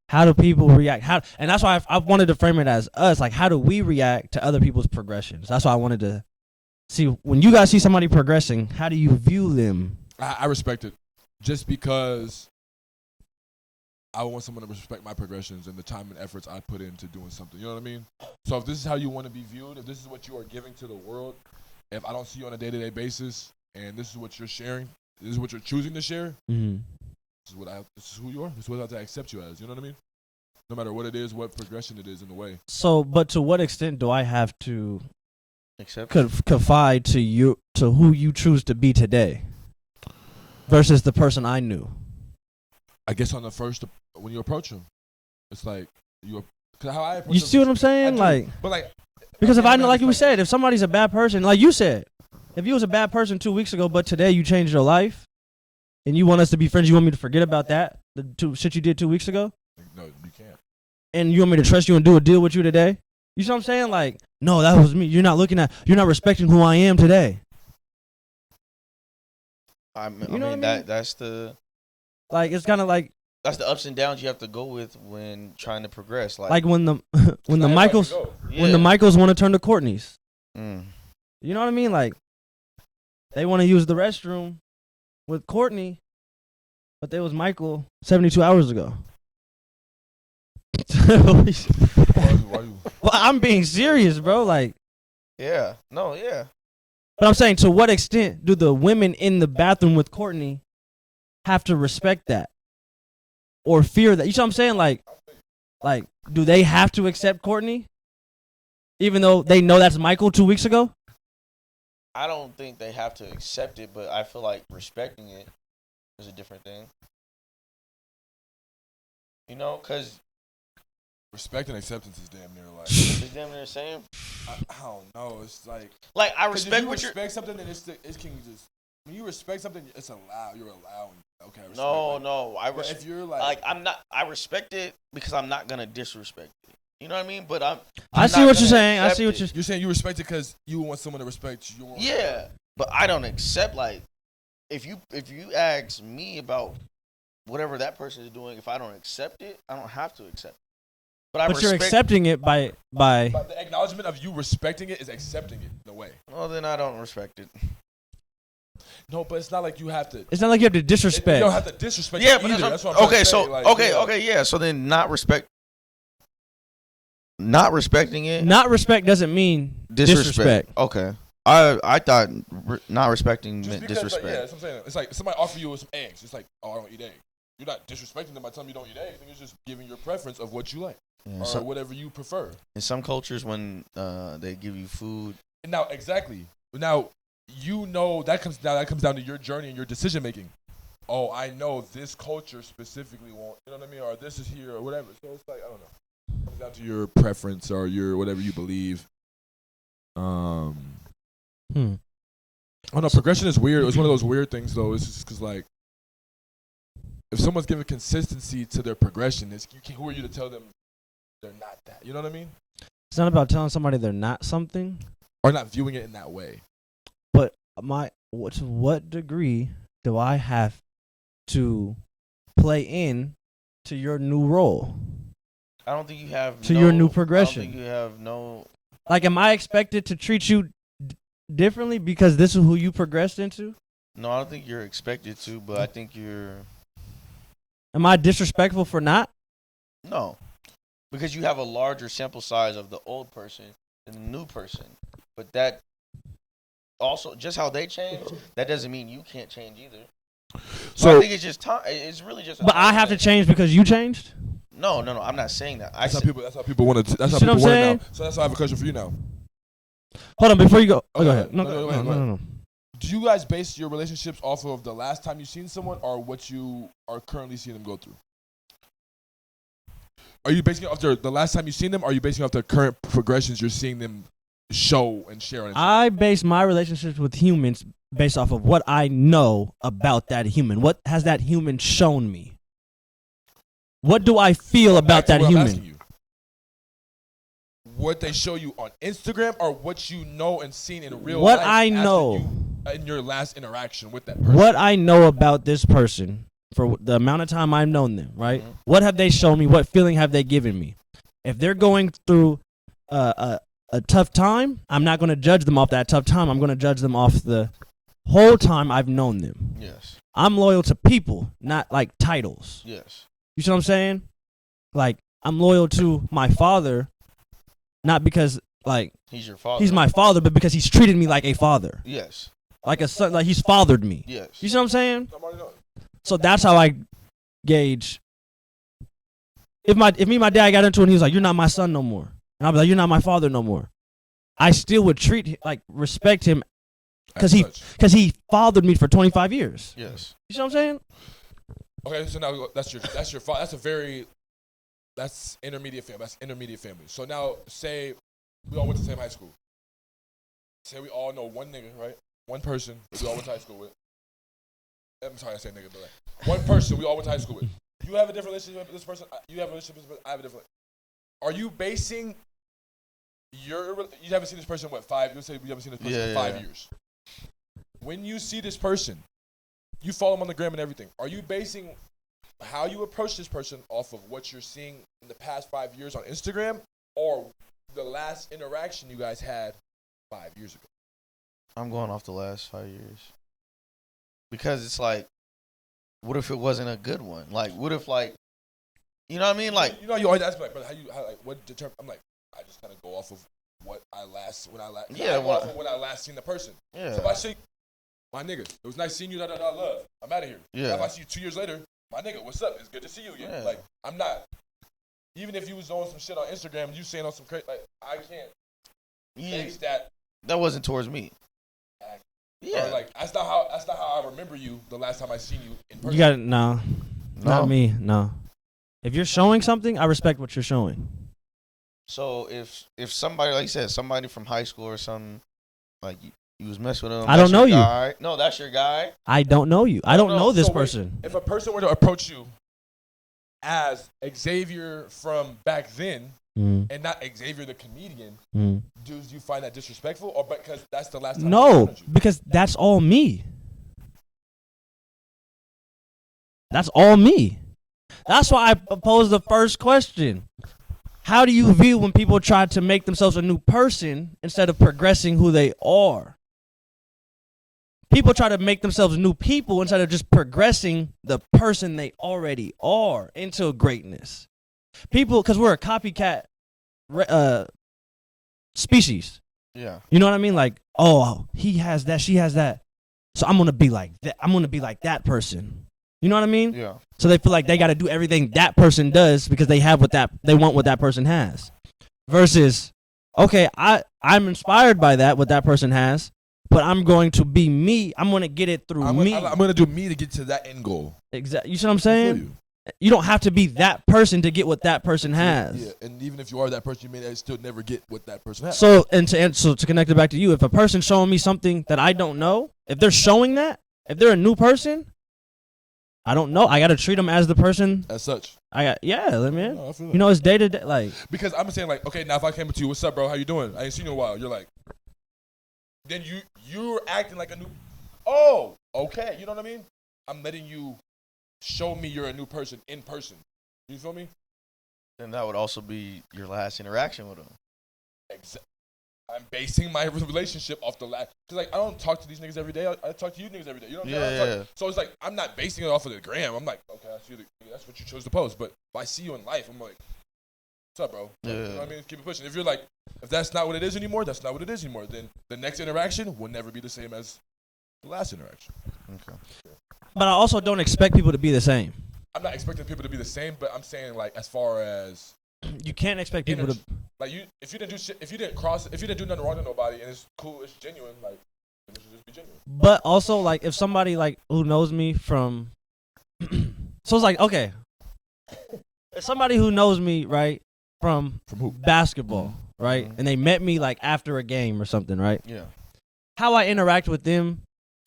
Speaker 1: How do people react? And that's why I wanted to frame it as us. Like, how do we react to other people's progressions? That's why I wanted to see, when you guys see somebody progressing, how do you view them?
Speaker 3: I respect it, just because I want someone to respect my progressions and the time and efforts I put into doing something. You know what I mean? So if this is how you want to be viewed, if this is what you are giving to the world, if I don't see you on a day-to-day basis, and this is what you're sharing, this is what you're choosing to share, this is who you are. This is what I have to accept you as. You know what I mean? No matter what it is, what progression it is in a way.
Speaker 1: So, but to what extent do I have to confide to you, to who you choose to be today versus the person I knew?
Speaker 3: I guess on the first, when you approach them, it's like how I approach.
Speaker 1: You see what I'm saying? Because if I know, like we said, if somebody's a bad person, like you said, if you was a bad person 2 weeks ago, but today you changed your life, and you want us to be friends, you want me to forget about that, the shit you did 2 weeks ago?
Speaker 3: No, you can't.
Speaker 1: And you want me to trust you and do a deal with you today? You see what I'm saying? Like, no, that was me. You're not respecting who I am today.
Speaker 2: That's the.
Speaker 1: Like, it's kind of like.
Speaker 2: That's the ups and downs you have to go with when trying to progress.
Speaker 1: Like when the Michaels want to turn to Courtney's.
Speaker 2: Mm.
Speaker 1: You know what I mean? Like, they want to use the restroom with Courtney, but there was Michael 72 hours ago.
Speaker 3: Why you?
Speaker 1: Well, I'm being serious, bro. Like,
Speaker 2: yeah, no, yeah.
Speaker 1: But I'm saying, to what extent do the women in the bathroom with Courtney have to respect that or fear that? You see what I'm saying? Like, do they have to accept Courtney, even though they know that's Michael 2 weeks ago?
Speaker 2: I don't think they have to accept it, but I feel like respecting it is a different thing. You know, because
Speaker 3: respect and acceptance is damn near like.
Speaker 2: It's damn near the same.
Speaker 3: I don't know. It's like
Speaker 2: I respect
Speaker 3: if you
Speaker 2: what
Speaker 3: respect something, then it can just. When you respect something, it's allowed. You're allowing. Okay. Respect,
Speaker 2: no.
Speaker 3: If you're
Speaker 2: I'm not. I respect it because I'm not gonna disrespect it. You know what I mean? But
Speaker 1: I see what you're saying. I see what
Speaker 3: you're saying. You respect it because you want someone to respect you.
Speaker 2: Yeah, but I don't accept, like, if you ask me about whatever that person is doing, if I don't accept it, I don't have to accept it. But
Speaker 1: you're accepting it by
Speaker 3: the acknowledgement of you respecting it is accepting it in a way.
Speaker 2: Well, then I don't respect it.
Speaker 3: No, but it's not like you have to.
Speaker 1: It's not like you have to disrespect.
Speaker 3: You don't have to disrespect.
Speaker 2: Yeah,
Speaker 3: it
Speaker 2: but
Speaker 3: either. That's what I'm
Speaker 2: okay.
Speaker 3: So
Speaker 2: like, okay, yeah. So then not respecting it.
Speaker 1: Not respect doesn't mean disrespect.
Speaker 2: Okay. I thought not respecting meant disrespect.
Speaker 3: Yeah, that's what I'm saying. It's like somebody offer you some eggs. It's like, oh, I don't eat eggs. You're not disrespecting them by telling them you don't eat eggs. You're just giving your preference of what you like or whatever you prefer. In
Speaker 2: some cultures, when they give you food.
Speaker 3: Now, exactly. Now, you know that comes down to your journey and your decision making. Oh, I know this culture specifically won't. You know what I mean? Or this is here or whatever. So it's like, I don't know. It comes down to your preference or your whatever you believe. Oh no, progression is weird. It's one of those weird things though. It's just because like, if someone's giving consistency to their progression, who are you to tell them they're not that? You know what I mean?
Speaker 1: It's not about telling somebody they're not something,
Speaker 3: or not viewing it in that way.
Speaker 1: But to what degree do I have to play in to your new role?
Speaker 2: I don't think you have
Speaker 1: to your new progression.
Speaker 2: I don't think you have no.
Speaker 1: Like, am I expected to treat you differently because this is who you progressed into?
Speaker 2: No, I don't think you're expected to, but I think you're.
Speaker 1: Am I disrespectful for not?
Speaker 2: No, because you have a larger sample size of the old person than the new person. But that also, just how they change, that doesn't mean you can't change either. So I think it's just time. It's really just.
Speaker 1: But I have to change because you changed?
Speaker 2: No. I'm not saying that.
Speaker 3: That's how people want to. That's how people want it now. So that's why I have a question for you now.
Speaker 1: Hold on, before you go. Go ahead.
Speaker 3: No. Do you guys base your relationships off of the last time you've seen someone or what you are currently seeing them go through? Are you basing it off the last time you've seen them or are you basing it off the current progressions you're seeing them show and share on Instagram?
Speaker 1: I base my relationships with humans based off of what I know about that human. What has that human shown me? What do I feel about that human?
Speaker 3: What they show you on Instagram or what you know and seen in real
Speaker 1: what
Speaker 3: life?
Speaker 1: I know
Speaker 3: in your last interaction with that person.
Speaker 1: What I know about this person for the amount of time I've known them, right?
Speaker 2: Mhm.
Speaker 1: What have they shown me? What feeling have they given me? If they're going through a tough time, I'm not going to judge them off that tough time. I'm going to judge them off the whole time I've known them.
Speaker 2: Yes.
Speaker 1: I'm loyal to people, not like titles.
Speaker 2: Yes.
Speaker 1: You see what I'm saying? Like, I'm loyal to my father, not because, like,
Speaker 2: he's your father.
Speaker 1: He's my father, but because he's treated me like a father.
Speaker 2: Yes.
Speaker 1: Like a son, like he's fathered me.
Speaker 2: Yes.
Speaker 1: You see what I'm saying? So that's how I gauge. If me and my dad got into it and he was like, "You're not my son no more," and I'll be like, "You're not my father no more," I still would respect him because he fathered me for 25 years.
Speaker 2: Yes.
Speaker 1: You see what I'm saying?
Speaker 3: Okay, so now that's intermediate family. That's intermediate family. So now, say we all went to the same high school. Say we all know one nigga, right? One person that we all went to high school with. I'm sorry I say nigga, but like one person we all went to high school with. You have a different relationship with this person. You have a relationship with this person. I have a different. Are you basing you haven't seen this person what 5? You say you haven't seen this person in 5 years. When you see this person, you follow him on the gram and everything. Are you basing how you approach this person off of what you're seeing in the past 5 years on Instagram, or the last interaction you guys had 5 years ago?
Speaker 2: I'm going off the last 5 years. Because it's like, what if it wasn't a good one? Like, what if, like, you know what I mean? Like,
Speaker 3: you always ask me, like, brother, what determine? I'm like, I just kind of go off of when I last seen the person.
Speaker 2: Yeah.
Speaker 3: So if I say, my nigga, it was nice seeing you, love, I'm out of here.
Speaker 2: Yeah.
Speaker 3: If I see you 2 years later, my nigga, what's up? It's good to see you again.
Speaker 2: Yeah.
Speaker 3: Like, I'm not, even if you was doing some shit on Instagram and you saying on some crazy, like, I can't base that.
Speaker 2: That wasn't towards me. Yeah.
Speaker 3: Or like, that's not how I remember you the last time I seen you in person.
Speaker 1: You got it. No, not me. No. If you're showing something, I respect what you're showing.
Speaker 2: So if somebody, like you said, somebody from high school or something, like you was messing with them.
Speaker 1: I don't know you.
Speaker 2: No, that's your guy.
Speaker 1: I don't know you. I don't know this
Speaker 3: So
Speaker 1: person.
Speaker 3: If a person were to approach you as Xavier from back then, and not Xavier the comedian, do you find that disrespectful, or because that's the last time?
Speaker 1: No, because that's all me. That's all me. That's why I posed the first question. How do you view when people try to make themselves a new person instead of progressing who they are? People try to make themselves new people instead of just progressing the person they already are into greatness. People, because we're a copycat species.
Speaker 2: Yeah.
Speaker 1: You know what I mean? Like, oh, he has that, she has that, so I'm gonna be like that. I'm gonna be like that person. You know what I mean?
Speaker 2: Yeah.
Speaker 1: So they feel like they got to do everything that person does because they have they want what that person has. Versus, okay, I'm inspired by what that person has, but I'm going to be me. I'm going to get it through me.
Speaker 3: I'm going to do me to get to that end goal.
Speaker 1: Exactly. You see what I'm saying? You don't have to be that person to get what that person has.
Speaker 3: Yeah, and even if you are that person, you may still never get what that person has.
Speaker 1: So to connect it back to you, if a person's showing me something that I don't know, if they're showing that, if they're a new person, I don't know. I got to treat them as the person.
Speaker 3: As such.
Speaker 1: Man.
Speaker 3: No, I feel that.
Speaker 1: You know, it's day to day. Like,
Speaker 3: because I'm saying, like, okay, now if I came up to you, what's up, bro? How you doing? I ain't seen you in a while. You're like, then you're acting like a new. Oh, okay. You know what I mean? I'm letting you show me you're a new person in person. You feel me?
Speaker 2: Then that would also be your last interaction with them.
Speaker 3: I'm basing my relationship off the last. Cause like I don't talk to these niggas every day. I talk to you niggas every day. You know what I'm saying?
Speaker 2: Yeah.
Speaker 3: So it's like I'm not basing it off of the gram. I'm like, okay, I see that's what you chose to post. But if I see you in life, I'm like, what's up, bro?
Speaker 2: Yeah.
Speaker 3: You know what I mean? Keep it pushing. If you're like, if that's not what it is anymore, that's not what it is anymore. Then the next interaction will never be the same as the last interaction.
Speaker 2: Okay.
Speaker 1: but I also don't expect people to be the same.
Speaker 3: I'm not expecting people to be the same, but I'm saying like as far as
Speaker 1: You can't expect people to.
Speaker 3: like if you didn't do shit, if you didn't do nothing wrong to nobody, and it's cool, it's genuine, like it should just be genuine.
Speaker 1: But also, like, if somebody like who knows me from, so it's like, okay, if somebody who knows me, right, from
Speaker 3: who?
Speaker 1: basketball, right, and they met me like after a game or something, right?
Speaker 2: Yeah.
Speaker 1: How I interact with them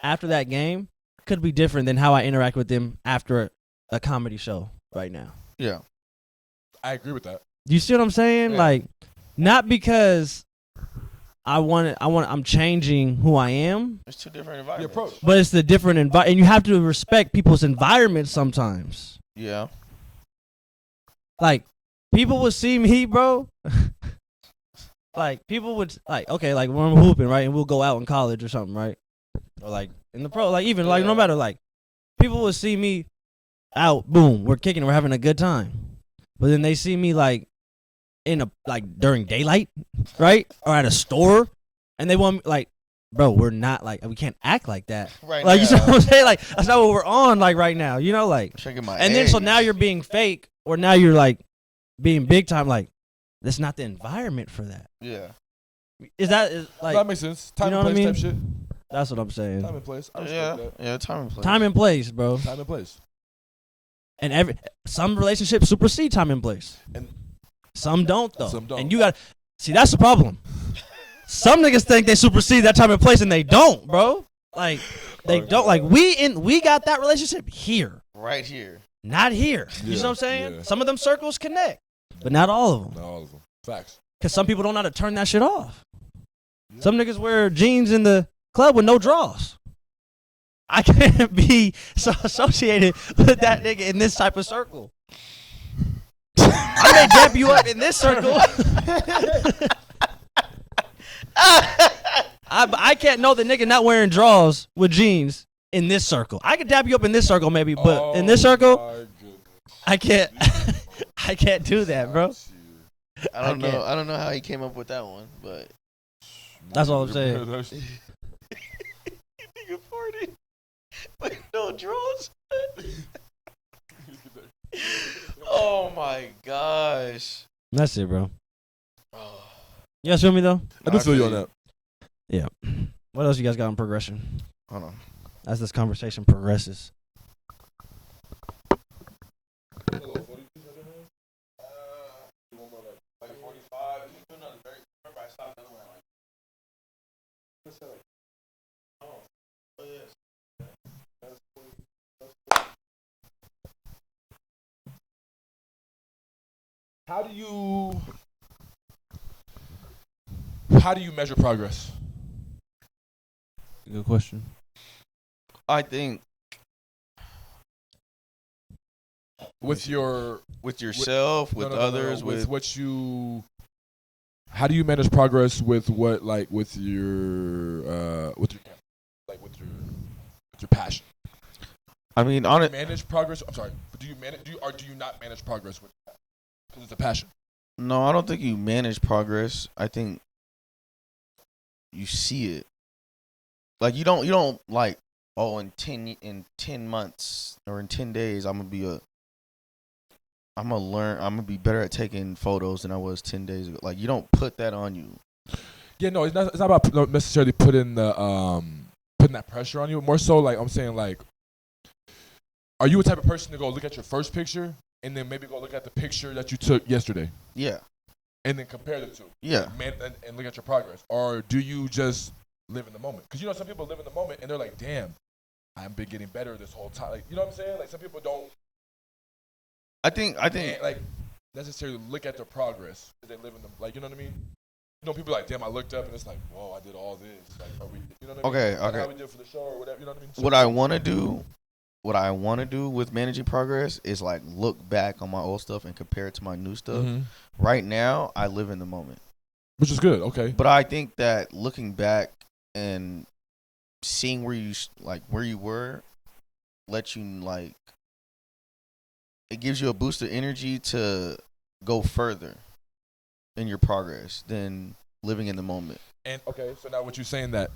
Speaker 1: after that game could be different than how I interact with them after a comedy show right now.
Speaker 2: Yeah.
Speaker 3: I agree with that.
Speaker 1: You see what I'm saying?
Speaker 3: Yeah.
Speaker 1: Like, not because I'm changing who I am.
Speaker 2: There's two different environments.
Speaker 3: The approach.
Speaker 1: But it's the different environment, and you have to respect people's environment sometimes.
Speaker 2: Yeah.
Speaker 1: Like, people would see me, bro. Like, people would, like, okay, like, when I'm hooping, right, and we'll go out in college or something, right? Or, like, in the pro, like, even, like, no matter, like, people would see me out, boom, we're kicking, we're having a good time. But then they see me, like, during daylight, right? Or at a store, and they want me, like, bro, we're not, like, we can't act like that.
Speaker 2: Right
Speaker 1: Like,
Speaker 2: now.
Speaker 1: you know what I'm saying? Like, that's not what we're on, like, right now, you know, like.
Speaker 2: Checking my
Speaker 1: And then, so
Speaker 2: age.
Speaker 1: now you're being fake, or now you're, like, being big time, like, that's not the environment for that.
Speaker 2: Yeah.
Speaker 1: Like,
Speaker 3: That makes sense. Time
Speaker 1: you know
Speaker 3: and
Speaker 1: what I
Speaker 3: place
Speaker 1: mean?
Speaker 3: type shit.
Speaker 1: That's what I'm saying.
Speaker 3: Time and place. I
Speaker 2: Yeah.
Speaker 3: respect that.
Speaker 2: Yeah. Time and place.
Speaker 1: Time and place, bro.
Speaker 3: Time and place.
Speaker 1: And some relationships supersede time and place.
Speaker 3: And
Speaker 1: some don't, though.
Speaker 3: some don't.
Speaker 1: And you got see, that's the problem. Some niggas think they supersede that time and place, and they don't, bro. Like, they don't. Like, we got that relationship here,
Speaker 2: Right here.
Speaker 1: not here. You
Speaker 3: Yeah,
Speaker 1: see what I'm saying?
Speaker 3: yeah.
Speaker 1: Some of them circles connect, but not all of them.
Speaker 3: Not all of them. Facts.
Speaker 1: Because some people don't know how to turn that shit off. Some niggas wear jeans in the club with no drawers. I can't be so associated with that nigga in this type of circle. I may dap you up in this circle. I can't know the nigga not wearing drawers with jeans in this circle. I could dap you up in this circle maybe, but in this circle, I can't. I can't do that, bro.
Speaker 2: I don't
Speaker 1: I
Speaker 2: know.
Speaker 1: can't.
Speaker 2: I don't know how he came up with that one, but
Speaker 1: That's all I'm saying.
Speaker 2: nigga farted with no drawers. Oh my gosh.
Speaker 1: That's it, bro.
Speaker 2: Oh.
Speaker 1: You guys feel me though?
Speaker 3: I do feel you on that.
Speaker 1: Yeah. What else you guys got on progression?
Speaker 2: Hold on.
Speaker 1: As this conversation progresses.
Speaker 3: How do you measure progress?
Speaker 1: Good question.
Speaker 2: I think
Speaker 3: With your
Speaker 2: with yourself, with
Speaker 3: no,
Speaker 2: others, with
Speaker 3: what you. How do you manage progress with what, like, with your passion?
Speaker 2: I mean,
Speaker 3: Do
Speaker 2: on
Speaker 3: you
Speaker 2: it.
Speaker 3: manage progress? I'm sorry, but do you manage? Do you not manage progress with that? Because it's a passion.
Speaker 2: No, I don't think you manage progress. I think you see it. Like you don't like, oh, in 10 months or in 10 days I'm gonna be better at taking photos than I was 10 days ago. Like, you don't put that on you.
Speaker 3: Yeah, no, it's not about necessarily putting that pressure on you. More so, like, I'm saying, like, are you a type of person to go look at your first picture and then maybe go look at the picture that you took yesterday
Speaker 2: Yeah.
Speaker 3: and then compare the two?
Speaker 2: Yeah.
Speaker 3: And look at your progress, or do you just live in the moment? Because, you know, some people live in the moment and they're like, damn, I've been getting better this whole time. Like, you know what I'm saying? Like, some people don't.
Speaker 2: I think
Speaker 3: Like, necessarily look at their progress because they live in them. Like, you know what I mean? You know, people are like, damn, I looked up and it's like, whoa, I did all this. Like, are we, you know what I mean?
Speaker 2: Okay,
Speaker 3: Like
Speaker 2: okay.
Speaker 3: how we did for the show or whatever, you know what I mean? So,
Speaker 2: what I want to do with managing progress is, like, look back on my old stuff and compare it to my new stuff.
Speaker 3: Mhm.
Speaker 2: Right now, I live in the moment.
Speaker 3: Which is good, okay.
Speaker 2: But I think that looking back and seeing where you were, let you, like, it gives you a boost of energy to go further in your progress than living in the moment.
Speaker 3: And okay, so now what you're saying that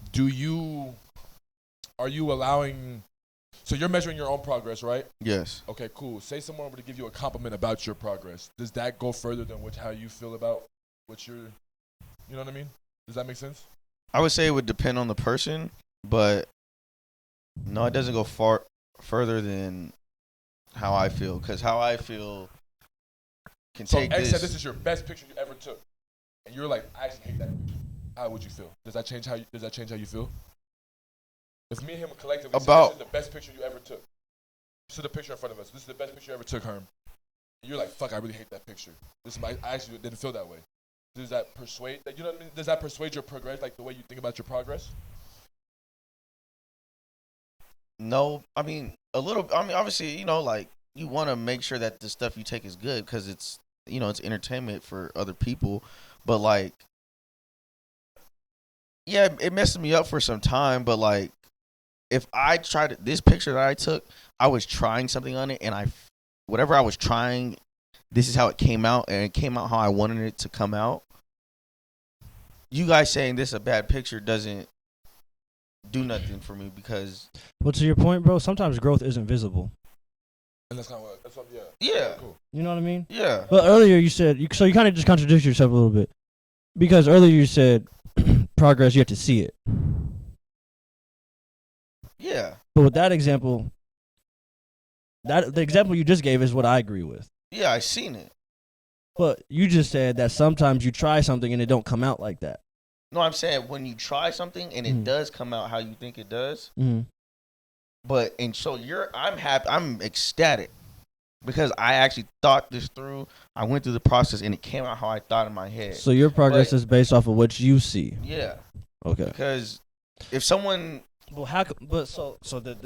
Speaker 3: are you allowing, so you're measuring your own progress, right?
Speaker 2: Yes.
Speaker 3: Okay, cool. Say someone were to give you a compliment about your progress. Does that go further than how you feel about what you're, you know what I mean? Does that make sense?
Speaker 2: I would say it would depend on the person, but no, it doesn't go further than how I feel, because how I feel can
Speaker 3: So
Speaker 2: take
Speaker 3: X said
Speaker 2: this.
Speaker 3: this is your best picture you ever took, and you're like, I actually hate that picture. How would you feel? Does that change how you feel? If me and him collectively
Speaker 2: About-
Speaker 3: this is the best picture you ever took. This is the picture in front of us. This is the best picture you ever took, Herm. And you're like, fuck, I really hate that picture. I actually didn't feel that way. Does that persuade? You know what I mean? Does that persuade your progress, like the way you think about your progress?
Speaker 2: No, I mean a little. I mean, obviously, you know, like you want to make sure that the stuff you take is good because it's, you know, it's entertainment for other people. But like, yeah, it messed me up for some time. But like, if I tried this picture that I took, I was trying something on it, and whatever I was trying, this is how it came out, and it came out how I wanted it to come out. You guys saying this is a bad picture doesn't do nothing for me because.
Speaker 1: Well, to your point, bro, sometimes growth isn't visible.
Speaker 3: And that's kind of what, yeah.
Speaker 2: Yeah.
Speaker 3: Cool.
Speaker 1: You know what I mean?
Speaker 2: Yeah.
Speaker 1: But earlier you said, so you kind of just contradicted yourself a little bit. Because earlier you said progress, you have to see it.
Speaker 2: Yeah.
Speaker 1: But with that example, the example you just gave is what I agree with.
Speaker 2: Yeah, I seen it.
Speaker 1: But you just said that sometimes you try something and it don't come out like that.
Speaker 2: No, I'm saying when you try something and it does come out how you think it does.
Speaker 1: Mm-hmm.
Speaker 2: But and so I'm happy, I'm ecstatic because I actually thought this through. I went through the process and it came out how I thought in my head.
Speaker 1: So your progress is based off of what you see.
Speaker 2: Yeah.
Speaker 1: Okay.
Speaker 2: Because if someone,
Speaker 1: Well, this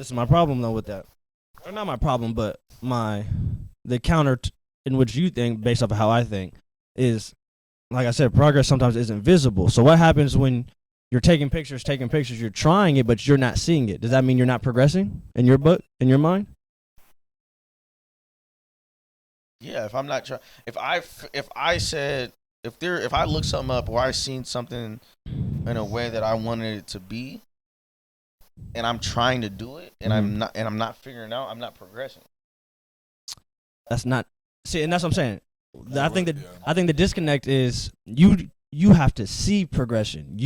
Speaker 1: is my problem though with that. Or not my problem, but the counter in which you think based off of how I think is, like I said, progress sometimes isn't visible. So what happens when you're taking pictures, you're trying it, but you're not seeing it? Does that mean you're not progressing in your mind?
Speaker 2: yeah, if I'm not trying, if I look something up or I seen something in a way that I wanted it to be, and I'm trying to do it, and I'm not figuring out, I'm not progressing.
Speaker 1: That's not see, and that's what I'm saying. I think the disconnect is you have to see progression.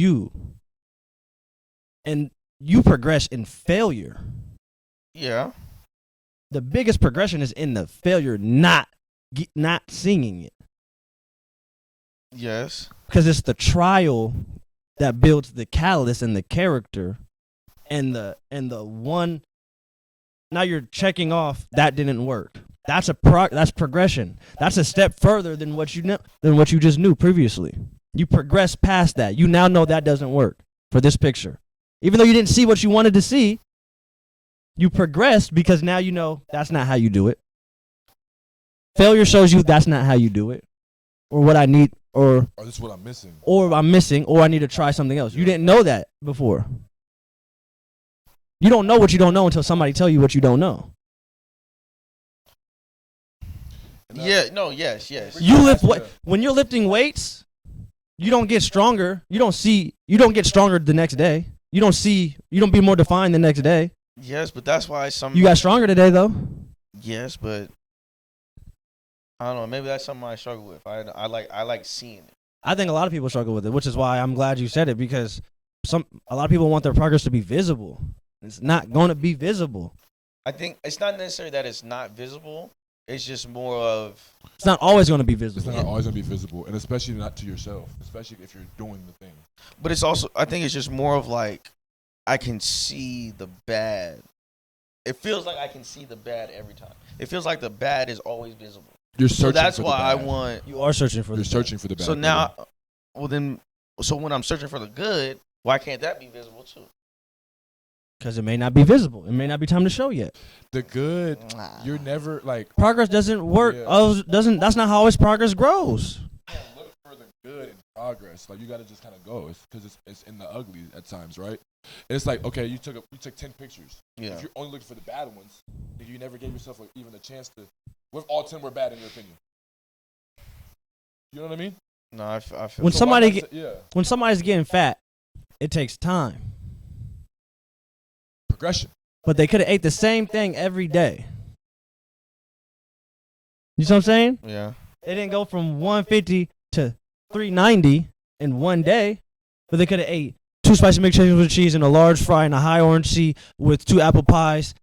Speaker 1: And you progress in failure.
Speaker 2: Yeah.
Speaker 1: The biggest progression is in the failure, not seeing it.
Speaker 2: Yes.
Speaker 1: Because it's the trial that builds the catalyst and the character, and the one. Now you're checking off that didn't work. That's that's progression. That's a step further than what you just knew previously. You progress past that. You now know that doesn't work for this picture. Even though you didn't see what you wanted to see, you progressed because now you know that's not how you do it. Failure shows you that's not how you do it, or what I need, or
Speaker 3: this is what I'm missing,
Speaker 1: or I need to try something else. You didn't know that before. You don't know what you don't know until somebody tell you what you don't know.
Speaker 2: Yeah. No. Yes.
Speaker 1: When you're lifting weights, you don't get stronger. You don't get stronger the next day. You don't be more defined the next day.
Speaker 2: Yes, but that's why
Speaker 1: you got stronger today though.
Speaker 2: Yes, but I don't know. Maybe that's something I struggle with. I like seeing it.
Speaker 1: I think a lot of people struggle with it, which is why I'm glad you said it, because a lot of people want their progress to be visible. It's not going to be visible.
Speaker 2: I think it's not necessarily that it's not visible. It's just more of...
Speaker 1: It's not always going to be visible.
Speaker 3: It's not always going to be visible, and especially not to yourself, especially if you're doing the thing.
Speaker 2: But it's also... I think it's just more of like, I can see the bad. It feels like I can see the bad every time. It feels like the bad is always visible.
Speaker 3: You're searching
Speaker 2: so that's
Speaker 3: for
Speaker 2: why
Speaker 3: the
Speaker 2: I
Speaker 3: bad.
Speaker 2: want...
Speaker 1: You are searching for the bad.
Speaker 3: You're searching for the bad.
Speaker 2: So now... Well then... So when I'm searching for the good, why can't that be visible too?
Speaker 1: Because it may not be visible. It may not be time to show yet.
Speaker 3: The good, you're never like...
Speaker 1: Progress doesn't work.
Speaker 3: Yeah.
Speaker 1: That's not how always progress grows.
Speaker 3: You can't look for the good in progress. Like, you got to just kind of go. It's because it's in the ugly at times, right? It's like, okay, you took 10 pictures.
Speaker 2: Yeah.
Speaker 3: If you're only looking for the bad ones, then you never gave yourself even a chance to... What if all 10 were bad in your opinion? You know what I mean?
Speaker 2: No, I feel...
Speaker 1: When
Speaker 3: So
Speaker 1: when somebody's getting fat, it takes time.
Speaker 3: Progression.
Speaker 1: But they could have ate the same thing every day. You see what I'm saying?
Speaker 2: Yeah.
Speaker 1: They didn't go from 150 to 390 in one day, but they could have ate 2 spicy McChickens with cheese and a large fry and a high orange tea with 2 apple pies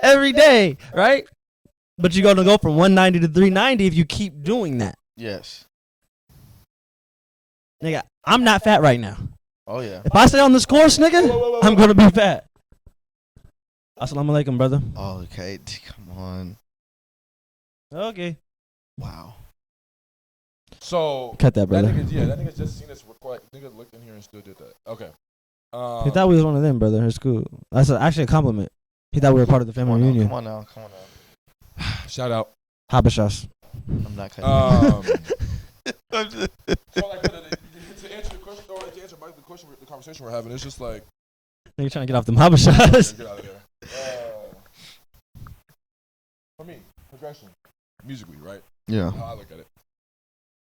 Speaker 1: every day, right? But you're going to go from 190 to 390 if you keep doing that.
Speaker 2: Yes.
Speaker 1: Nigga, I'm not fat right now.
Speaker 2: Oh yeah.
Speaker 1: If I stay on this course, nigga,
Speaker 3: Whoa.
Speaker 1: I'm gonna be fat. Assalamu alaikum, brother.
Speaker 2: Oh, okay. Come on.
Speaker 1: Okay.
Speaker 2: Wow.
Speaker 3: So
Speaker 1: Cut that, brother.
Speaker 3: that nigga just seen us record. Nigga looked in here and still did that. Okay.
Speaker 1: He thought we was one of them, brother. It's cool. That's actually a compliment. He thought we were part of the family reunion.
Speaker 2: Come on now.
Speaker 3: Shout out.
Speaker 1: Habashas.
Speaker 2: I'm not cutting.
Speaker 3: So like to answer the question, or to answer the question, the conversation we're having, it's just like
Speaker 1: Nigga trying to get off them habashas.
Speaker 3: get out of there. For me, progression, musically, right?
Speaker 2: Yeah.
Speaker 3: How I look at it,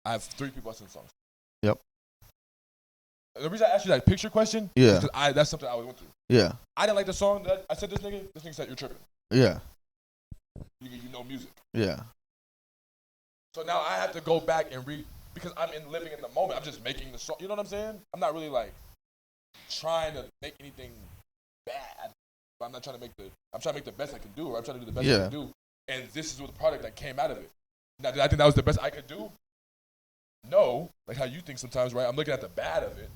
Speaker 3: I have 3 people I sing songs.
Speaker 2: Yep.
Speaker 3: The reason I asked you that picture question,
Speaker 2: Yeah.
Speaker 3: is 'cause that's something I went through.
Speaker 2: Yeah.
Speaker 3: I didn't like the song that I said this nigga said you're tripping.
Speaker 2: Yeah.
Speaker 3: You know music.
Speaker 2: Yeah.
Speaker 3: So now I have to go back and read because I'm living in the moment. I'm just making the song. You know what I'm saying? I'm not really like trying to make anything bad. But I'm trying to make the best I can do, or I'm trying to do the best I can do. And this is what the product that came out of it. Now, did I think that was the best I could do? No. Like how you think sometimes, right? I'm looking at the bad of it,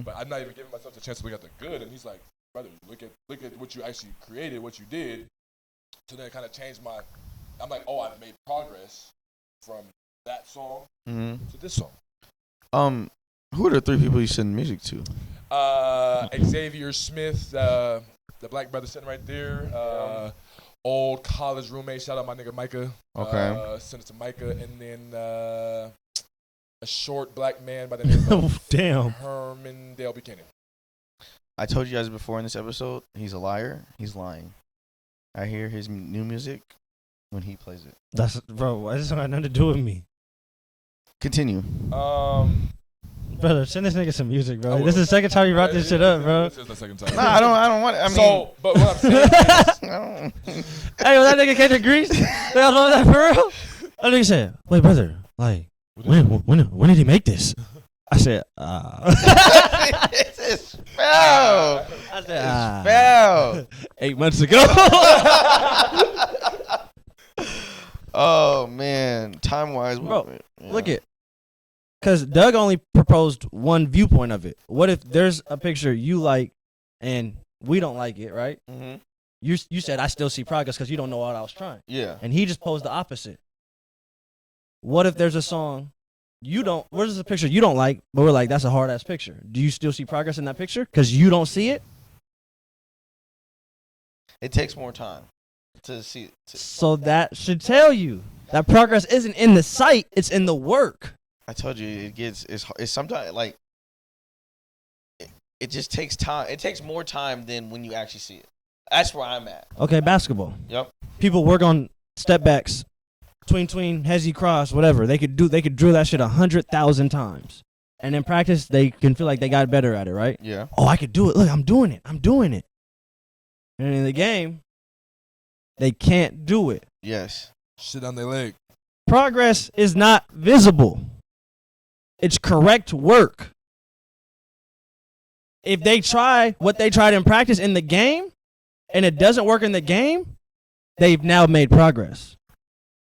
Speaker 3: but I'm not even giving myself the chance to look at the good. And he's like, brother, look at what you actually created, what you did. So then it kind of changed I'm like, oh, I've made progress from that song to this song.
Speaker 2: Who are the 3 people you send music to?
Speaker 3: Xavier Smith, the black brother sitting right there. Old college roommate, shout out my nigga Micah.
Speaker 2: Okay.
Speaker 3: Send it to Micah, and then a short black man by the name of
Speaker 1: Damn.
Speaker 3: Herman Dale Buchanan.
Speaker 2: I told you guys before in this episode, he's a liar. He's lying. I hear his new music when he plays it.
Speaker 1: That's bro. Why does this have nothing to do with me,
Speaker 2: Continue.
Speaker 1: brother? Send this nigga some music, bro. This is the second time you brought this shit up, bro.
Speaker 3: This is the second time.
Speaker 2: Nah, I don't want it. I mean,
Speaker 3: so, but what I'm saying is,
Speaker 2: I don't.
Speaker 1: Hey, when that nigga came to Greece, they all know that for real. That nigga said, "Wait, brother, like when did he make this?" I said,
Speaker 2: This is spell.
Speaker 1: I said,
Speaker 2: Spell.
Speaker 1: 8 months ago.
Speaker 2: Oh man, time wise,
Speaker 1: Bro, look at, because Doug only proposed one viewpoint of it. What if there's a picture you like and we don't like it, right?
Speaker 2: Mm-hmm.
Speaker 1: You said I still see progress because you don't know what I was trying,
Speaker 2: Yeah.
Speaker 1: and he just posed the opposite. What if there's a song where's a picture you don't like, but we're like, that's a hard ass picture. Do you still see progress in that picture because you don't see it?
Speaker 2: It takes more time to see it.
Speaker 1: So that should tell you that progress isn't in the sight; it's in the work.
Speaker 2: I told you it's sometimes like it just takes time. It takes more time than when you actually see it. That's where I'm at.
Speaker 1: Okay, basketball.
Speaker 2: Yep.
Speaker 1: People work on step backs, tween, hezzy cross, whatever. They could drill that shit 100,000 times, and in practice they can feel like they got better at it, right?
Speaker 2: Yeah.
Speaker 1: Oh, I could do it. Look, I'm doing it. And in the game, they can't do it.
Speaker 2: Yes.
Speaker 3: shit on their leg.
Speaker 1: Progress is not visible. It's correct work. If they try what they tried in practice in the game and it doesn't work in the game, they've now made progress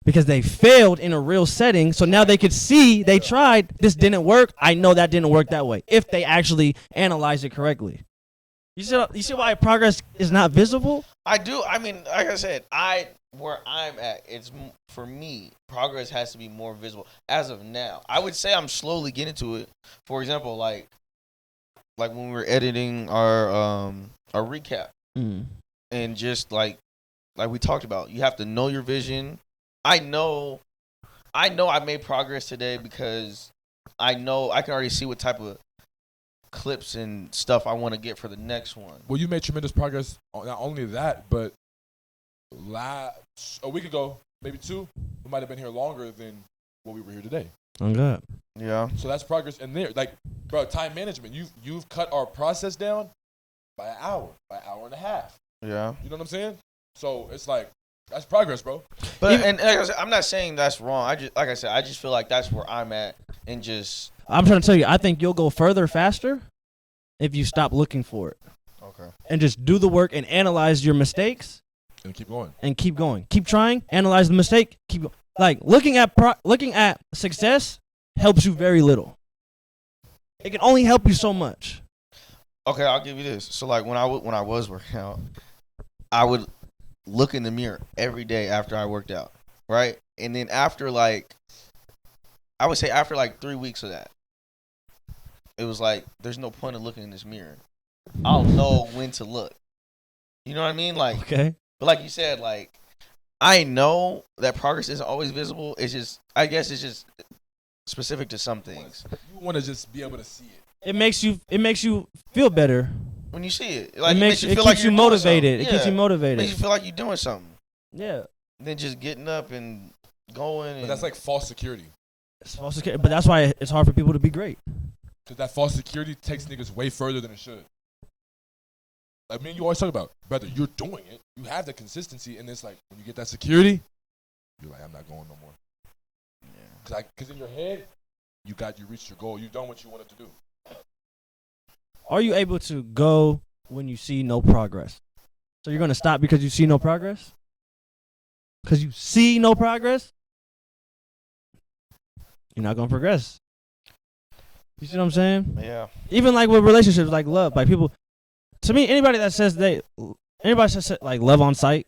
Speaker 1: because they failed in a real setting. So now they could see they tried, this didn't work. I know that didn't work that way if they actually analyze it correctly. You see why progress is not visible?
Speaker 2: I do. I mean, like I said, where I'm at, it's for me, progress has to be more visible as of now. I would say I'm slowly getting to it. For example, like when we were editing our recap, and just like we talked about, you have to know your vision. I know I made progress today because I know I can already see what type of clips and stuff I want to get for the next one.
Speaker 3: Well, you made tremendous progress. Not only that, but a week ago, maybe two, we might have been here longer than what we were here today.
Speaker 1: Oh God.
Speaker 2: Yeah.
Speaker 3: So that's progress in there. Like, bro, time management. You've cut our process down by an hour and a half.
Speaker 2: Yeah.
Speaker 3: You know what I'm saying? So it's like that's progress, bro.
Speaker 2: But and like I said, I'm not saying that's wrong. I just feel like that's where I'm at, and just
Speaker 1: I'm trying to tell you, I think you'll go further faster if you stop looking for it.
Speaker 2: Okay.
Speaker 1: And just do the work and analyze your mistakes
Speaker 3: And keep going.
Speaker 1: and keep going. Keep trying, analyze the mistake, keep going. Like looking at success helps you very little. It can only help you so much.
Speaker 2: Okay, I'll give you this. So like when I was working out, I would look in the mirror every day after I worked out, right? And then after like, I would say after like 3 weeks of that, it was like there's no point in looking in this mirror. I'll know when to look. You know what I mean? Like,
Speaker 1: Okay.
Speaker 2: but like you said, like I know that progress isn't always visible. It's just, I guess it's just specific to some things.
Speaker 3: You want to just be able to see it.
Speaker 1: It makes you feel better.
Speaker 2: When you see it, like
Speaker 1: It
Speaker 2: makes you feel
Speaker 1: keeps
Speaker 2: like
Speaker 1: you
Speaker 2: you're doing
Speaker 1: motivated.
Speaker 2: something.
Speaker 1: It keeps you
Speaker 2: It
Speaker 1: motivated.
Speaker 2: makes you feel like you're doing something.
Speaker 1: Yeah.
Speaker 2: Then just getting up and going.
Speaker 3: But
Speaker 2: And
Speaker 3: that's like false security.
Speaker 1: It's false security, but that's why it's hard for people to be great.
Speaker 3: Because that false security takes niggas way further than it should. Like, man, you always talk about, brother, you're doing it. You have the consistency, and it's like, when you get that security, you're like, I'm not going no more.
Speaker 2: yeah.
Speaker 3: Because in your head, you reached your goal. You've done what you wanted to do.
Speaker 1: Are you able to go when you see no progress? So you're going to stop because you see no progress? Because you see no progress? You're not going to progress. You see what I'm saying?
Speaker 2: Yeah.
Speaker 1: Even like with relationships, like love, like people, to me, anybody that says like love on sight,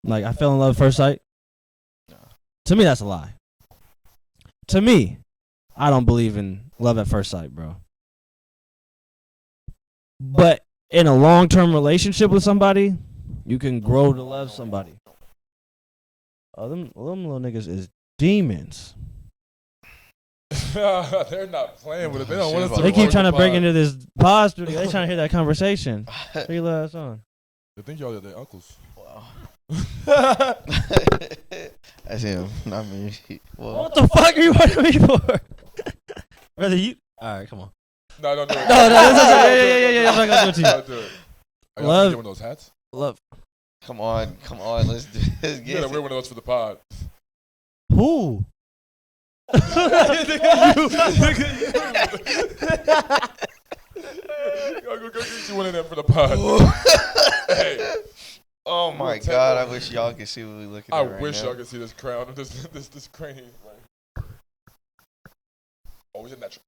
Speaker 1: like I fell in love at first sight, to me, that's a lie. To me, I don't believe in love at first sight, bro. But in a long-term relationship with somebody, you can grow to love somebody. Oh, them little niggas is demons.
Speaker 3: They're not playing with it. They don't want us to
Speaker 1: They keep
Speaker 3: record
Speaker 1: trying
Speaker 3: the
Speaker 1: to break
Speaker 3: pod.
Speaker 1: into this pod studio. They trying to hear that conversation. Three last on.
Speaker 3: They think y'all are their uncles.
Speaker 2: Wow. That's him, not me. Well,
Speaker 1: What the fuck are you wanting me for? Brother, you. All right, come on.
Speaker 3: No, don't do it.
Speaker 1: No, yeah. I'm not gonna do it to you.
Speaker 3: Don't do it. Are y'all
Speaker 1: Love-
Speaker 3: getting one of those hats?
Speaker 1: Love.
Speaker 2: come on, let's do this.
Speaker 3: You gotta wear one of those for the pod.
Speaker 1: Who?
Speaker 3: Go get you one of them for the pod. Hey,
Speaker 2: Oh my God! I wish y'all could see what we looking at
Speaker 3: I
Speaker 2: right
Speaker 3: wish
Speaker 2: now.
Speaker 3: y'all could see this crown and this cranium. Like, always a natural.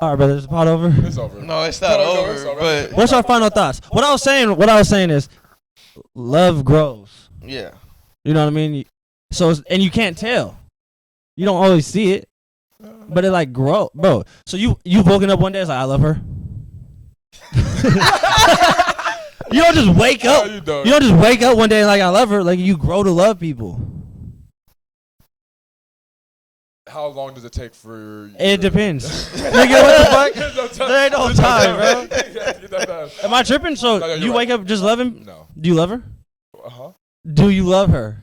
Speaker 1: All right, brother. Is the pod over?
Speaker 3: It's over.
Speaker 2: No, it's not
Speaker 3: No,
Speaker 2: over.
Speaker 3: it's over.
Speaker 2: But
Speaker 1: What's our final thoughts? What I was saying is, love grows.
Speaker 2: yeah,
Speaker 1: You know what I mean? So and you can't tell. You don't always see it, but it like grow, bro. So you woken up one day, it's like I love her. You don't just wake up.
Speaker 3: No, you don't.
Speaker 1: You don't just wake up one day and like I love her. Like you grow to love people.
Speaker 3: How long does it take for?
Speaker 1: It depends. Nigga, what the fuck?
Speaker 3: There's no time.
Speaker 1: There ain't no
Speaker 3: There's
Speaker 1: time, bro.
Speaker 3: Get that time.
Speaker 1: Am I tripping? So
Speaker 3: No, you're
Speaker 1: you
Speaker 3: right.
Speaker 1: wake up just loving?
Speaker 3: No.
Speaker 1: Do you love her?
Speaker 3: Uh-huh.
Speaker 1: Do you love her?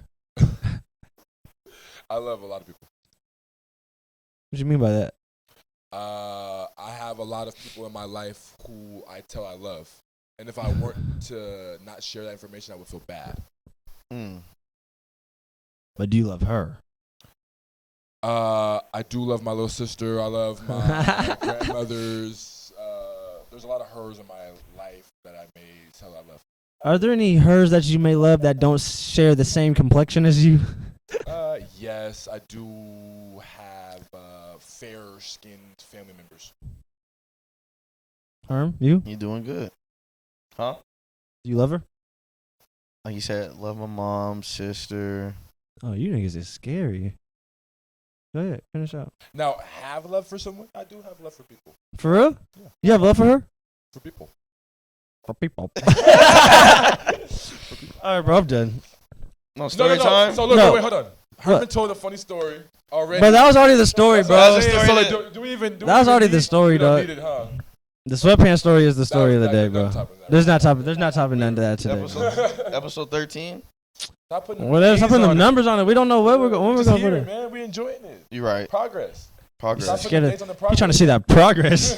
Speaker 3: I love a lot of people.
Speaker 1: What do you mean by that?
Speaker 3: I have a lot of people in my life who I tell I love. And if I weren't to not share that information, I would feel bad.
Speaker 1: But do you love her?
Speaker 3: I do love my little sister. I love my grandmothers. There's a lot of hers in my life that I may tell I love.
Speaker 1: Are there any hers that you may love that don't share the same complexion as you?
Speaker 3: Yes, I do have fair-skinned family members.
Speaker 1: Herm, you?
Speaker 2: you doing good, huh?
Speaker 1: Do you love her?
Speaker 2: Like you said, love my mom, sister.
Speaker 1: Oh, you niggas is scary. Go ahead, finish out.
Speaker 3: Now, have love for someone? I do have love for people.
Speaker 1: For real?
Speaker 3: Yeah.
Speaker 1: You have love for her?
Speaker 3: For people.
Speaker 1: For people. All right, bro, I'm done.
Speaker 2: No story
Speaker 3: No.
Speaker 2: time.
Speaker 3: So look,
Speaker 1: No.
Speaker 3: wait, hold on. Herman told a funny story already.
Speaker 1: But that was already the story, bro.
Speaker 2: That's the
Speaker 3: So,
Speaker 2: story
Speaker 3: like,
Speaker 2: that-
Speaker 3: do we even?
Speaker 1: That was already the story,
Speaker 3: we don't
Speaker 1: dog.
Speaker 3: need it, huh?
Speaker 1: The sweatpants story is the story of the day,
Speaker 3: That-
Speaker 1: bro.
Speaker 3: that's topping that.
Speaker 1: There's not topping none of that today. Bro.
Speaker 2: Episode 13.
Speaker 3: Stop putting
Speaker 1: Well, stop putting
Speaker 3: days
Speaker 1: the
Speaker 3: on
Speaker 1: numbers on it. We don't know when we're going
Speaker 3: Just
Speaker 1: to
Speaker 3: hear
Speaker 1: put
Speaker 3: it,
Speaker 1: it.
Speaker 3: man. We enjoying it.
Speaker 2: You right.
Speaker 3: Progress.
Speaker 2: Progress.
Speaker 3: Stop
Speaker 1: Just
Speaker 3: putting
Speaker 1: get
Speaker 3: dates
Speaker 1: it.
Speaker 3: on the
Speaker 1: You
Speaker 3: progress.
Speaker 1: trying to see that progress?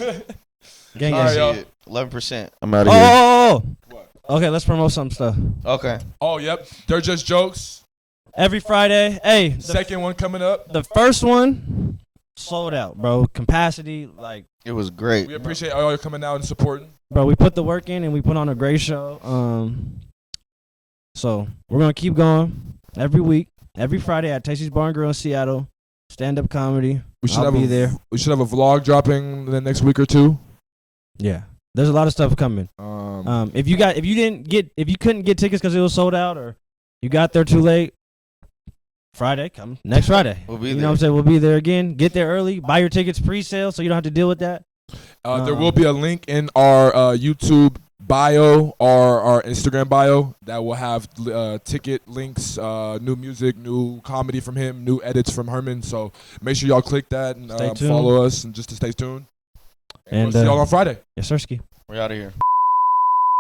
Speaker 1: Gang,
Speaker 3: All right,
Speaker 1: gang.
Speaker 3: y'all.
Speaker 2: See it. 11%. I'm out of here.
Speaker 1: Oh.
Speaker 3: What?
Speaker 1: Okay, let's promote some stuff.
Speaker 2: Okay.
Speaker 3: Oh, yep. They're just jokes.
Speaker 1: Every Friday. Hey,
Speaker 3: Second one coming up.
Speaker 1: the first one sold out, bro. Capacity, like,
Speaker 2: It was great.
Speaker 3: We appreciate all you coming out and supporting.
Speaker 1: bro, we put the work in and we put on a great show. So we're gonna keep going every week, every Friday at Tasty's Bar and Grill in Seattle. Stand-up comedy.
Speaker 3: We should
Speaker 1: I'll
Speaker 3: have
Speaker 1: be there.
Speaker 3: We should have a vlog dropping in the next week or two.
Speaker 1: Yeah, There's a lot of stuff coming. If you couldn't get tickets because it was sold out, or you got there too late, Friday, come next Friday.
Speaker 2: We'll be
Speaker 1: you
Speaker 2: there.
Speaker 1: know what I'm saying? We'll be there again. Get there early. Buy your tickets pre-sale so you don't have to deal with that.
Speaker 3: There will be a link in our YouTube bio or our Instagram bio that will have ticket links, new music, new comedy from him, new edits from Herman. So make sure y'all click that and follow us and just to stay tuned. And we'll see y'all on Friday.
Speaker 1: Yes, sir, Ski.
Speaker 2: We're out of here.